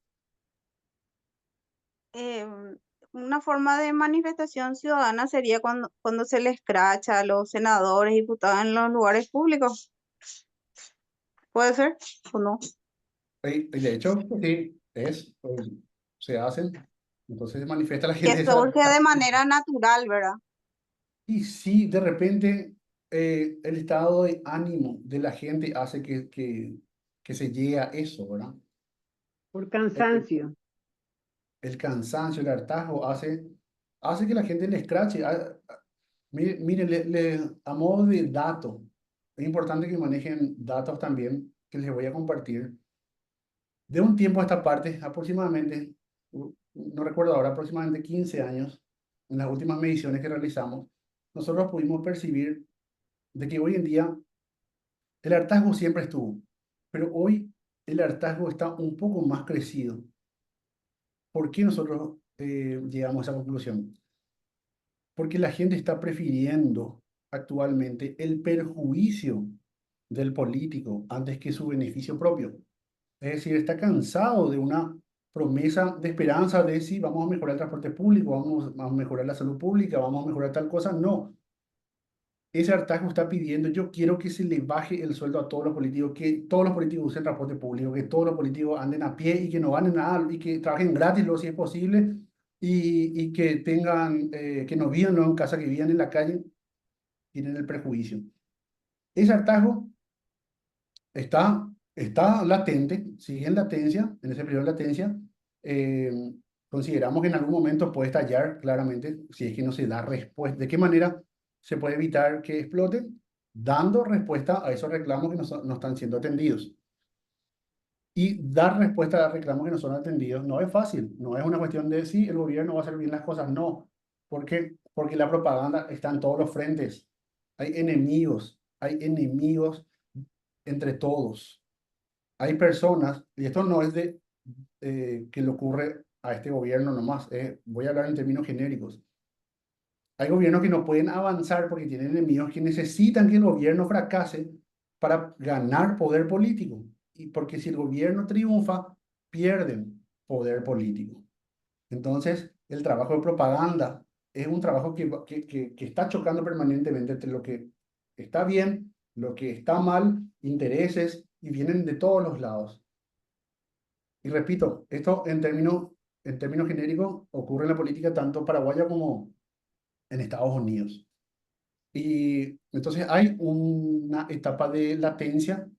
Una forma de manifestación ciudadana sería cuando se les escracha a los senadores y diputados en los lugares públicos. ¿Puede ser o no? De hecho, sí, se hacen. Entonces se manifiesta la gente. Que surge de manera natural, ¿verdad? Y sí, de repente el estado de ánimo de la gente hace que se llegue a eso, ¿verdad? Por cansancio. El cansancio, el hartazgo hace que la gente le escrache. Miren, a modo de dato, es importante que manejen datos también que les voy a compartir. De un tiempo a esta parte, aproximadamente, no recuerdo ahora, aproximadamente 15 años, en las últimas mediciones que realizamos, nosotros pudimos percibir de que hoy en día el hartazgo siempre estuvo, pero hoy el hartazgo está un poco más crecido. ¿Por qué nosotros llegamos a esa conclusión? Porque la gente está prefiriendo actualmente el perjuicio del político antes que su beneficio propio. Es decir, está cansado de una promesa de esperanza de si vamos a mejorar el transporte público, vamos a mejorar la salud pública, vamos a mejorar tal cosa. No. Ese hartazgo está pidiendo, yo quiero que se le baje el sueldo a todos los políticos, que todos los políticos usen transporte público, que todos los políticos anden a pie y que no ganen nada y que trabajen gratis lo si es posible y que tengan, que no vivan en casa, que vivan en la calle, tienen el prejuicio. Ese hartazgo está latente, sigue en latencia, en ese periodo de latencia. Consideramos que en algún momento puede estallar claramente si es que no se da respuesta. ¿De qué manera se puede evitar que explote? Dando respuesta a esos reclamos que no están siendo atendidos. Y dar respuesta a reclamos que no son atendidos no es fácil, no es una cuestión de si el gobierno va a hacer bien las cosas, no. ¿Por qué? Porque la propaganda está en todos los frentes. Hay enemigos entre todos. Hay personas, y esto no es que le ocurre a este gobierno nomás, voy a hablar en términos genéricos. Hay gobiernos que no pueden avanzar porque tienen enemigos que necesitan que el gobierno fracase para ganar poder político. Y porque si el gobierno triunfa, pierden poder político. Entonces, el trabajo de propaganda es un trabajo que está chocando permanentemente entre lo que está bien, lo que está mal, intereses, y vienen de todos los lados. Y repito, esto en términos genéricos ocurre en la política tanto paraguaya como en Estados Unidos. Y entonces hay una etapa de latencia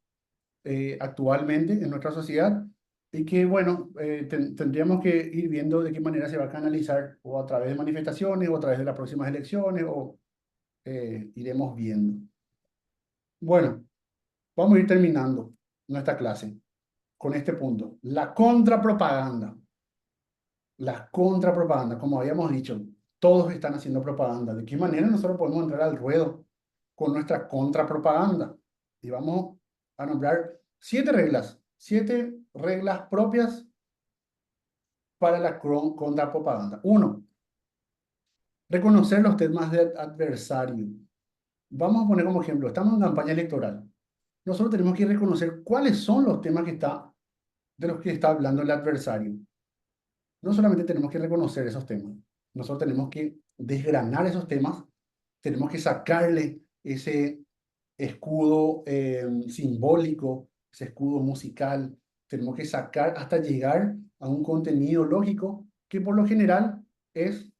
actualmente en nuestra sociedad y que, bueno, tendríamos que ir viendo de qué manera se va a canalizar o a través de manifestaciones o a través de las próximas elecciones o iremos viendo. Bueno, vamos a ir terminando nuestra clase con este punto. La contrapropaganda. La contrapropaganda, como habíamos dicho, todos están haciendo propaganda. ¿De qué manera nosotros podemos entrar al ruedo con nuestra contrapropaganda? Y vamos a nombrar 7 reglas propias para la contrapropaganda. 1. Reconocer los temas del adversario. Vamos a poner como ejemplo, estamos en campaña electoral. Nosotros tenemos que reconocer cuáles son los temas que está de los que está hablando el adversario. No solamente tenemos que reconocer esos temas, nosotros tenemos que desgranar esos temas, tenemos que sacarle ese escudo simbólico, ese escudo musical, tenemos que sacar hasta llegar a un contenido lógico que por lo general es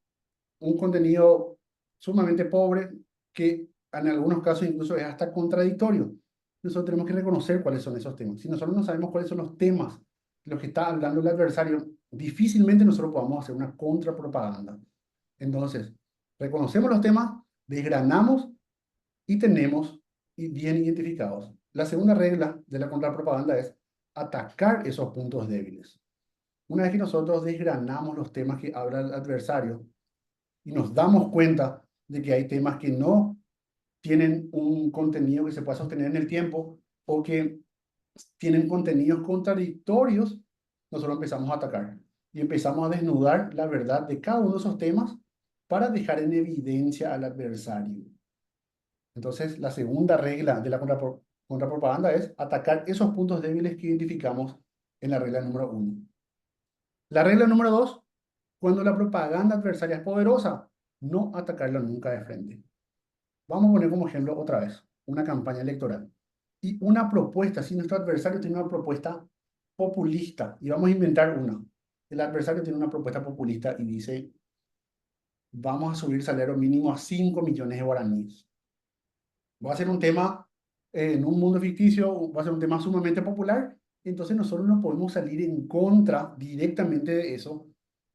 un contenido sumamente pobre, que en algunos casos incluso es hasta contradictorio. Nosotros tenemos que reconocer cuáles son esos temas. Si nosotros no sabemos cuáles son los temas de los que está hablando el adversario, difícilmente nosotros podamos hacer una contrapropaganda. Entonces, reconocemos los temas, desgranamos y tenemos bien identificados. La segunda regla de la contrapropaganda es atacar esos puntos débiles. Una vez que nosotros desgranamos los temas que habla el adversario y nos damos cuenta de que hay temas que no tienen un contenido que se pueda sostener en el tiempo o que tienen contenidos contradictorios, nosotros empezamos a atacar y empezamos a desnudar la verdad de cada uno de esos temas para dejar en evidencia al adversario. Entonces, la segunda regla de la contrapropaganda es atacar esos puntos débiles que identificamos en la regla número 1. La regla número 2, cuando la propaganda adversaria es poderosa, no atacarla nunca de frente. Vamos a poner como ejemplo otra vez una campaña electoral y una propuesta. Si nuestro adversario tiene una propuesta populista, y vamos a inventar una, el adversario tiene una propuesta populista y dice, vamos a subir el salario mínimo a 5 millones de guaraníes. Va a ser un tema, en un mundo ficticio, va a ser un tema sumamente popular, entonces nosotros no podemos salir en contra directamente de eso,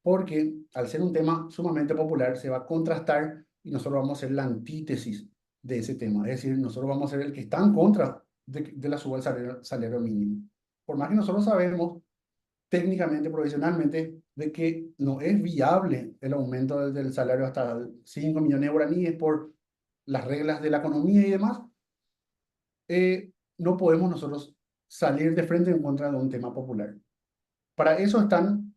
porque al ser un tema sumamente popular se va a contrastar y nosotros vamos a ser la antítesis de ese tema. Es decir, nosotros vamos a ser el que está en contra de la suba del salario mínimo. Por más que nosotros sabemos técnicamente, profesionalmente, de que no es viable el aumento del salario hasta 5 millones de guaraníes por las reglas de la economía y demás, no podemos nosotros salir de frente en contra de un tema popular. Para eso están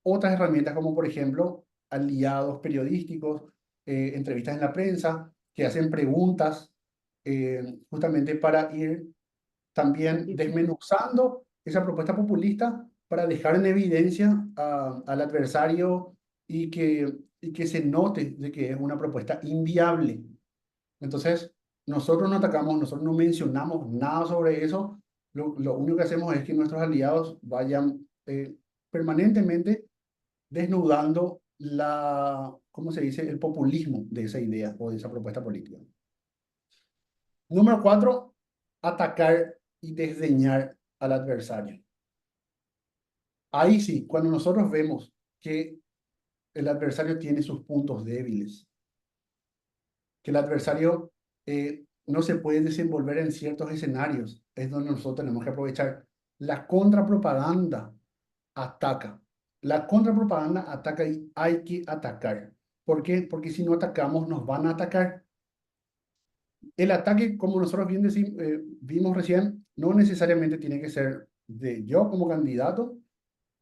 otras herramientas como, por ejemplo, aliados periodísticos, entrevistas en la prensa, que hacen preguntas justamente para ir también desmenuzando esa propuesta populista para dejar en evidencia al adversario y que se note de que es una propuesta inviable. Entonces, nosotros no atacamos, nosotros no mencionamos nada sobre eso. Lo único que hacemos es que nuestros aliados vayan permanentemente desnudando ¿cómo se dice? El populismo de esa idea o de esa propuesta política. Número 4, atacar y desdeñar al adversario. Ahí sí, cuando nosotros vemos que el adversario tiene sus puntos débiles, que el adversario no se puede desenvolver en ciertos escenarios, es donde nosotros tenemos que aprovechar. La contrapropaganda ataca. La contrapropaganda ataca y hay que atacar. ¿Por qué? Porque si no atacamos, nos van a atacar. El ataque, como nosotros bien vimos recién, no necesariamente tiene que ser de yo como candidato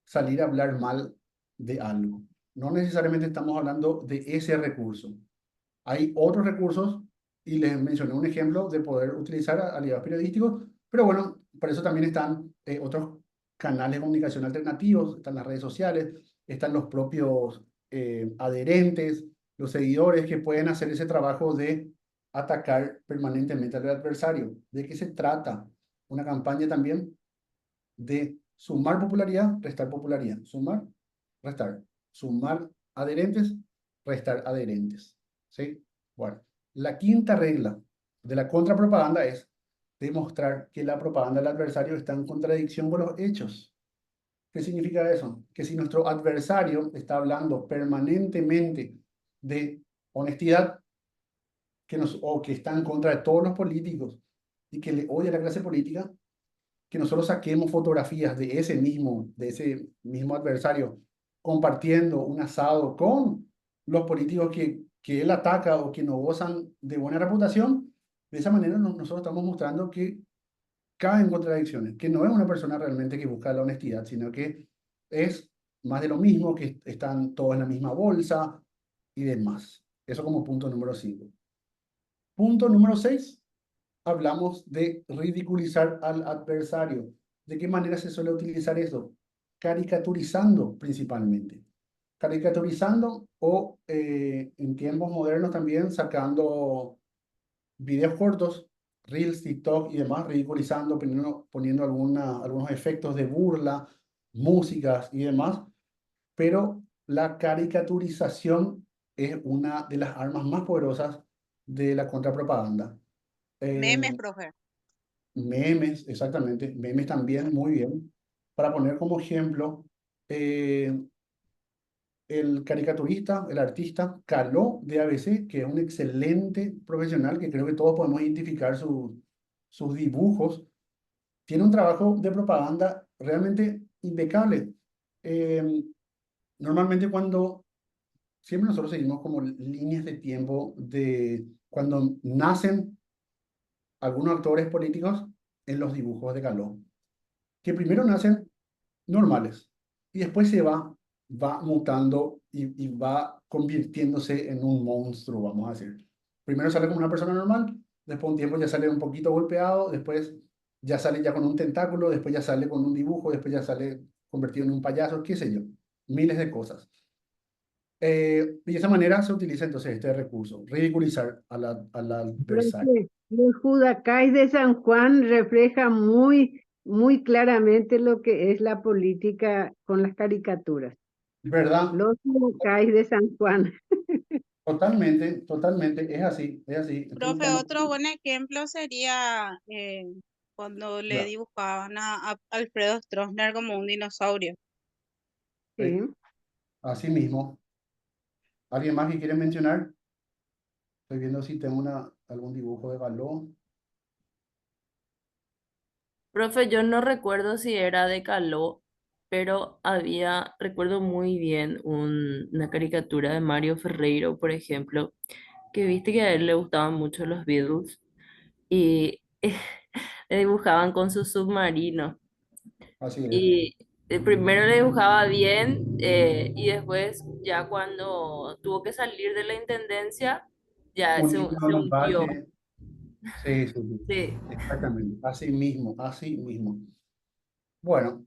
salir a hablar mal de algo. No necesariamente estamos hablando de ese recurso. Hay otros recursos, y les mencioné un ejemplo de poder utilizar aliados periodísticos, pero bueno, por eso también están otros canales de comunicación alternativos, están las redes sociales, están los propios adherentes, los seguidores que pueden hacer ese trabajo de atacar permanentemente al adversario. ¿De qué se trata? Una campaña también de sumar popularidad, restar popularidad, sumar, restar, sumar adherentes, restar adherentes. ¿Sí? Bueno, la quinta regla de la contrapropaganda es demostrar que la propaganda del adversario está en contradicción con los hechos. ¿Qué significa eso? Que si nuestro adversario está hablando permanentemente de honestidad, o que está en contra de todos los políticos y que le odia a la clase política, que nosotros saquemos fotografías de ese mismo adversario compartiendo un asado con los políticos que él ataca o que no gozan de buena reputación. De esa manera nosotros estamos mostrando que cae en contradicciones, que no es una persona realmente que busca la honestidad, sino que es más de lo mismo, que están todos en la misma bolsa y demás. Eso como punto número 5. Punto número 6. Hablamos de ridiculizar al adversario. ¿De qué manera se suele utilizar eso? Caricaturizando principalmente. Caricaturizando o en tiempos modernos también sacando videos cortos, Reels, TikTok y demás, ridiculizando, poniendo algunos efectos de burla, músicas y demás, pero la caricaturización es una de las armas más poderosas de la contrapropaganda. Memes, profe. Memes, exactamente, memes también, muy bien. Para poner como ejemplo, eh, el caricaturista, el artista Caló de ABC, que es un excelente profesional, que creo que todos podemos identificar sus dibujos, tiene un trabajo de propaganda realmente impecable. Eh, Normalmente siempre nosotros seguimos como líneas de tiempo de cuando nacen algunos actores políticos en los dibujos de Caló, que primero nacen normales y después va mutando y va convirtiéndose en un monstruo, vamos a decir. Primero sale como una persona normal, después un tiempo ya sale un poquito golpeado, después ya sale ya con un tentáculo, después ya sale con un dibujo, después ya sale convertido en un payaso, qué sé yo, miles de cosas. Y de esa manera se utiliza entonces este recurso, ridiculizar al adversario. Profe, el Judacais de San Juan refleja muy claramente lo que es la política con las caricaturas. ¿Verdad? Los Judacais de San Juan. Totalmente, totalmente, es así. Profe, otro buen ejemplo sería cuando le Ya, dibujaban a Alfredo Stroessner como un dinosaurio. Sí. así mismo. ¿Alguien más que quiere mencionar? Estoy viendo si tengo algún dibujo de balón. Profe, yo no recuerdo si era de Caló, pero recuerdo muy bien una caricatura de Mario Ferreiro, por ejemplo, que viste que a él le gustaban mucho los Beatles y le dibujaban con su submarino. Así es. Y primero le dibujaba bien y después ya cuando tuvo que salir de la intendencia, ya Uniendo se los hundió. baches. Sí, sí, sí. Sí. Exactamente. Así mismo, así mismo. Bueno,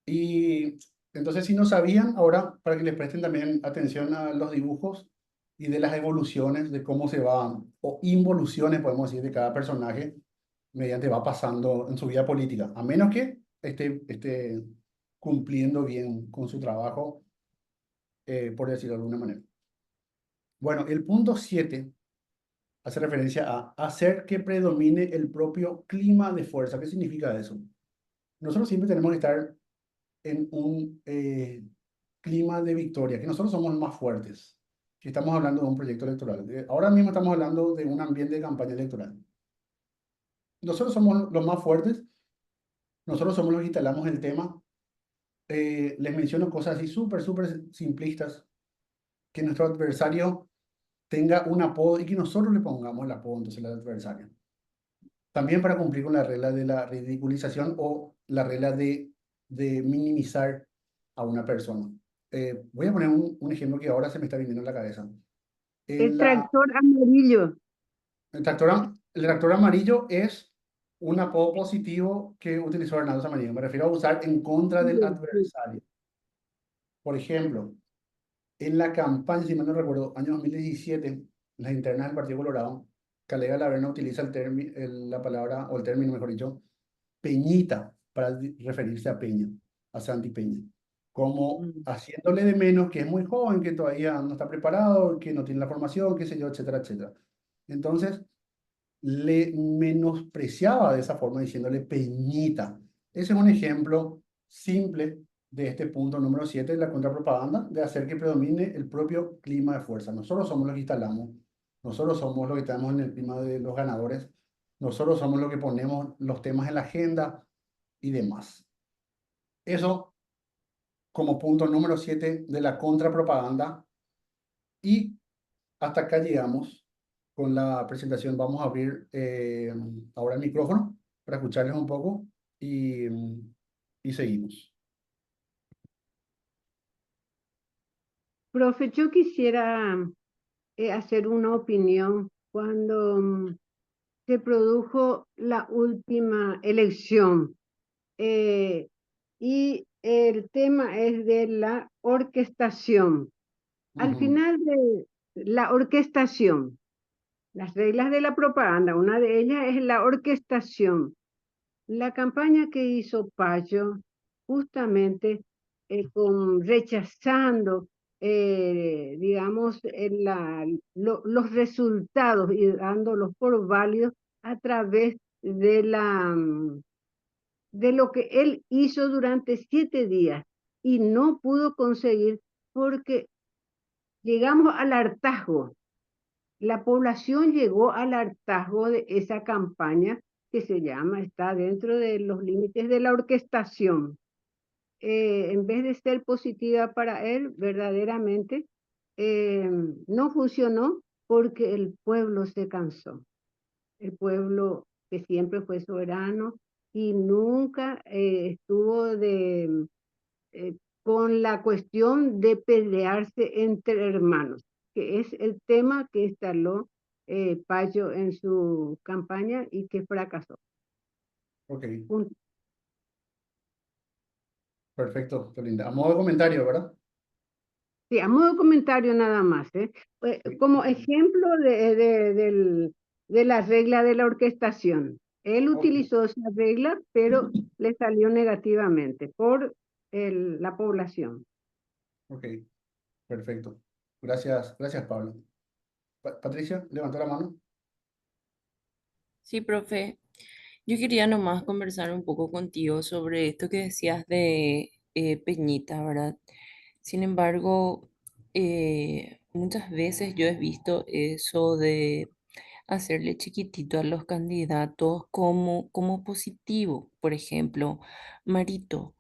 y entonces si no sabían, ahora para que les presten también atención a los dibujos y de las evoluciones, de cómo se van, o involuciones, podemos decir, de cada personaje mediante va pasando en su vida política, a menos que esté cumpliendo bien con su trabajo, por decirlo de alguna manera. Bueno, el punto 7 hace referencia a hacer que predomine el propio clima de fuerza. ¿Qué significa eso? Nosotros siempre tenemos que estar en un clima de victoria, que nosotros somos los más fuertes, si estamos hablando de un proyecto electoral. Ahora mismo estamos hablando de un ambiente de campaña electoral. Nosotros somos los más fuertes, nosotros somos los que instalamos el tema. Les menciono cosas así súper simplistas, que nuestro adversario tenga un apodo y que nosotros le pongamos el apodo entonces al adversario. También para cumplir con la regla de la ridiculización o la regla de minimizar a una persona. Voy a poner un ejemplo que ahora se me está viniendo en la cabeza. El La, tractor amarillo. el tractor amarillo es un apodo positivo que utilizó Hernando Samaniego. Me refiero a usar en contra del adversario. Por ejemplo, en la campaña, si mal no recuerdo, año 2017, las internas del Partido Colorado, Callega Laverna utiliza la palabra, o el término, mejor dicho, Peñita, para referirse a Peña, a Santi Peña, como haciéndole de menos que es muy joven, que todavía no está preparado, que no tiene la formación, qué sé yo, etcétera, etcétera. Entonces, le menospreciaba de esa forma, diciéndole Peñita. Ese es un ejemplo simple de este punto número 7 de la contrapropaganda, de hacer que predomine el propio clima de fuerza. Nosotros somos los que instalamos, nosotros somos los que estamos en el clima de los ganadores, nosotros somos los que ponemos los temas en la agenda y demás. Eso como punto número 7 de la contrapropaganda. Y hasta acá llegamos con la presentación. Vamos a abrir ahora el micrófono para escucharles un poco y seguimos. Profe, yo quisiera hacer una opinión cuando se produjo la última elección y el tema es de la orquestación. Al final de la orquestación, las reglas de la propaganda, una de ellas es la orquestación. La campaña que hizo Payo, justamente rechazando, digamos, los resultados y dándolos por válidos a través de de lo que él hizo durante 7 días y no pudo conseguir porque llegamos al hartazgo. La población llegó al hartazgo de esa campaña que se llama, está dentro de los límites de la orquestación. En vez de ser positiva para él, verdaderamente no funcionó porque el pueblo se cansó. El pueblo que siempre fue soberano y nunca estuvo con la cuestión de pelearse entre hermanos, que es el tema que instaló Payo en su campaña y que fracasó. Ok, Punto. perfecto, qué linda. A modo de comentario, ¿verdad? Sí, a modo de comentario nada más, como ejemplo de la regla de la orquestación. Él utilizó esa regla, pero le salió negativamente por la población. Ok, perfecto. Gracias, gracias, Pablo. Patricia, levantó la mano. Sí, profe. Yo quería nomás conversar un poco contigo sobre esto que decías de Peñita, ¿verdad? Sin embargo, muchas veces yo he visto eso de hacerle chiquitito a los candidatos como positivo. Por ejemplo, Marito,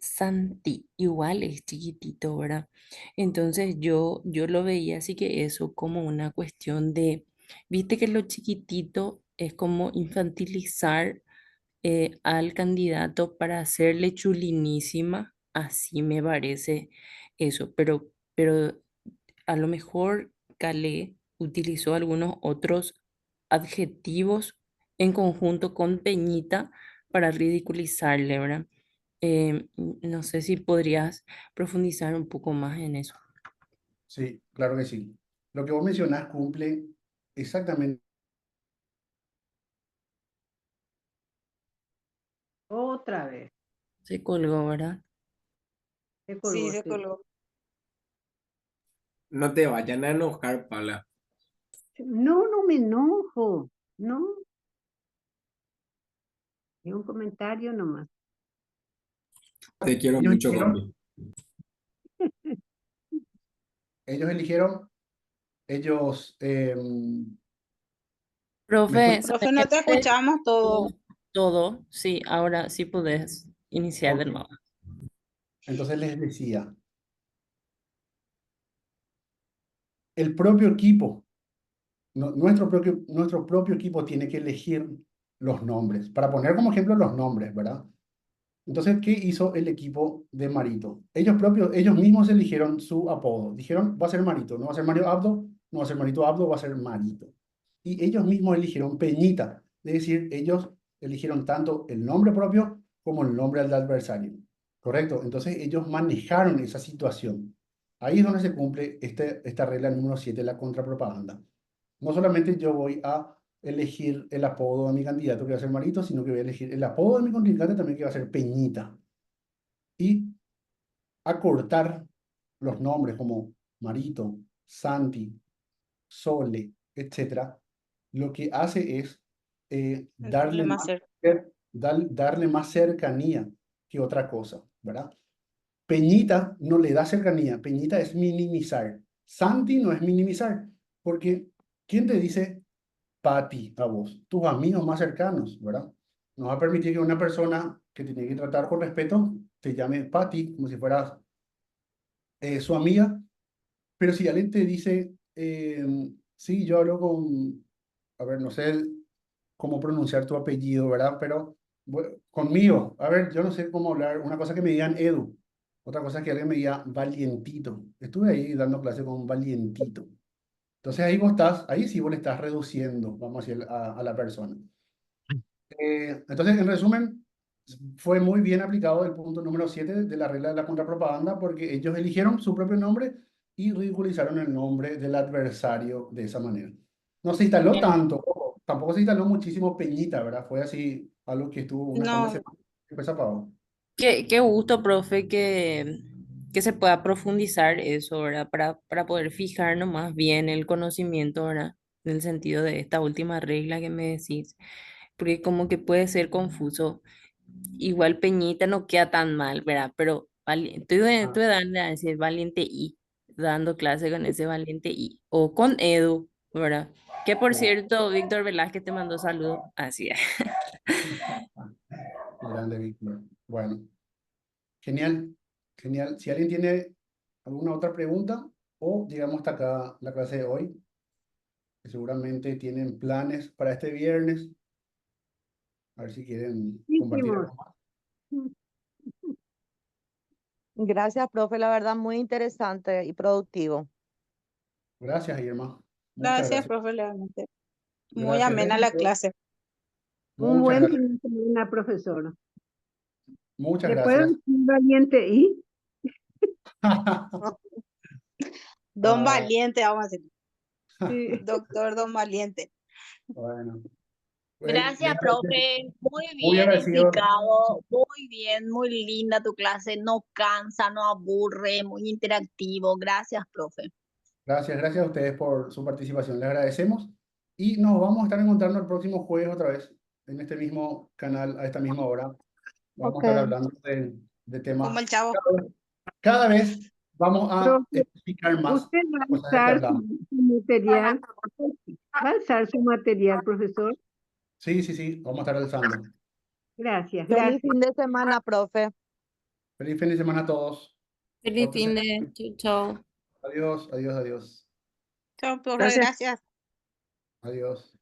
Santi, igual es chiquitito, ¿verdad? Entonces yo lo veía así que eso como una cuestión de, viste que lo chiquitito es como infantilizar al candidato para hacerle chulinísima, así me parece eso, pero a lo mejor Calé utilizó algunos otros adjetivos en conjunto con Peñita para ridiculizarle, ¿verdad? No sé si podrías profundizar un poco más en eso. Sí, claro que sí. Lo que vos mencionás cumple exactamente. Otra vez, Se colgó, ¿verdad? se Sí, colgó, se sí. colgó. No te vayan a enojar, Paula. No, no me enojo, no, es un comentario nomás. Te quiero Ellos mucho, compi. eligieron, ellos, ¿me Profe, escuchan? ¿sabe Profe, qué? no te escuchamos todo. Todo, sí, ahora sí podés iniciar de Ok, nuevo. entonces les decía, el propio equipo, nuestro propio equipo tiene que elegir los nombres, para poner como ejemplo los nombres, ¿verdad? Entonces, ¿qué hizo el equipo de Marito? Ellos mismos eligieron su apodo. Dijeron, va a ser Marito, no va a ser Mario Abdo, no va a ser Marito Abdo, va a ser Marito. Y ellos mismos eligieron Peñita. Es decir, ellos eligieron tanto el nombre propio como el nombre del adversario. ¿Correcto? Entonces, ellos manejaron esa situación. Ahí es donde se cumple esta regla número 7 de la contrapropaganda. No solamente yo voy a elegir el apodo de mi candidato que va a ser Marito, sino que voy a elegir el apodo de mi contrincante también que va a ser Peñita. Y acortar los nombres como Marito, Santi, Sole, etcétera, lo que hace es Darle más cerca. darle más cercanía que otra cosa, ¿verdad? Peñita no le da cercanía, Peñita es minimizar. Santi no es minimizar, porque ¿quién te dice Pati a vos? Tus amigos más cercanos, ¿verdad? No va a permitir que una persona que tiene que tratar con respeto te llame Pati como si fueras su amiga, pero si alguien te dice, sí, yo hablo con, a ver, no sé cómo pronunciar tu apellido, ¿verdad? Pero conmigo, a ver, yo no sé cómo hablar, una cosa que me digan Edu, otra cosa que alguien me diga Valientito. Estuve ahí dando clase con Valientito. Entonces ahí vos estás, ahí sí vos le estás reduciendo, vamos a decir, a la persona. Entonces, en resumen, fue muy bien aplicado el punto número 7 de la regla de la contrapropaganda porque ellos eligieron su propio nombre y ridiculizaron el nombre del adversario de esa manera. No se instaló Bien. tanto, ojo, tampoco se instaló muchísimo Peñita, ¿verdad? Fue así algo que estuvo unas cuantas No, semanas y después se apagó. Qué gusto, profe, que se pueda profundizar eso, ¿verdad? Para poder fijarnos más bien el conocimiento, ¿verdad? En el sentido de esta última regla que me decís, porque como que puede ser confuso. Igual Peñita no queda tan mal, ¿verdad? Pero Ah, tú de darle a decir valiente I, dando clase con ese valiente I, o con Edu, ¿verdad? Que por sí. cierto, Víctor Velázquez te mandó saludos. Así es. Grande, Víctor. Bueno, genial, genial. Si alguien tiene alguna otra pregunta o llegamos hasta acá la clase de hoy, que seguramente tienen planes para este viernes, a ver si quieren compartir Hicimos. algo más. Gracias, profe, la verdad muy interesante y productivo. Gracias, Irma. Muchas gracias, gracias. profe, realmente. Muy Gracias, amena gracias. la clase. Un Muchas buen gracias. fin de semana, profesor. Muchas ¿Le puedo gracias. decir valiente y? Don Ah, Valiente, vamos a decir. Sí. Doctor Don Valiente. bueno, Gracias, profe. Muy muy bien agradecido. explicado, muy bien, muy linda tu clase. No cansa, no aburre, muy interactivo. Gracias, profe. Gracias, gracias a ustedes por su participación. Les agradecemos y nos vamos a estar encontrando el próximo jueves otra vez en este mismo canal a esta misma hora. Vamos a Ok. estar hablando de Como temas. el chavo. Cada vez vamos a Profe, explicar más ¿usted va a cosas de que usar hablamos. su material? ¿Va a usar su material, profesor? Sí, sí, sí, vamos a estar alzando. Gracias, Feliz gracias. fin de semana, profe. Feliz fin de semana a todos. Feliz Pórtense fin bien. de, chau, chau. Adiós, adiós, adiós. Chao, profe, Gracias. gracias. Adiós.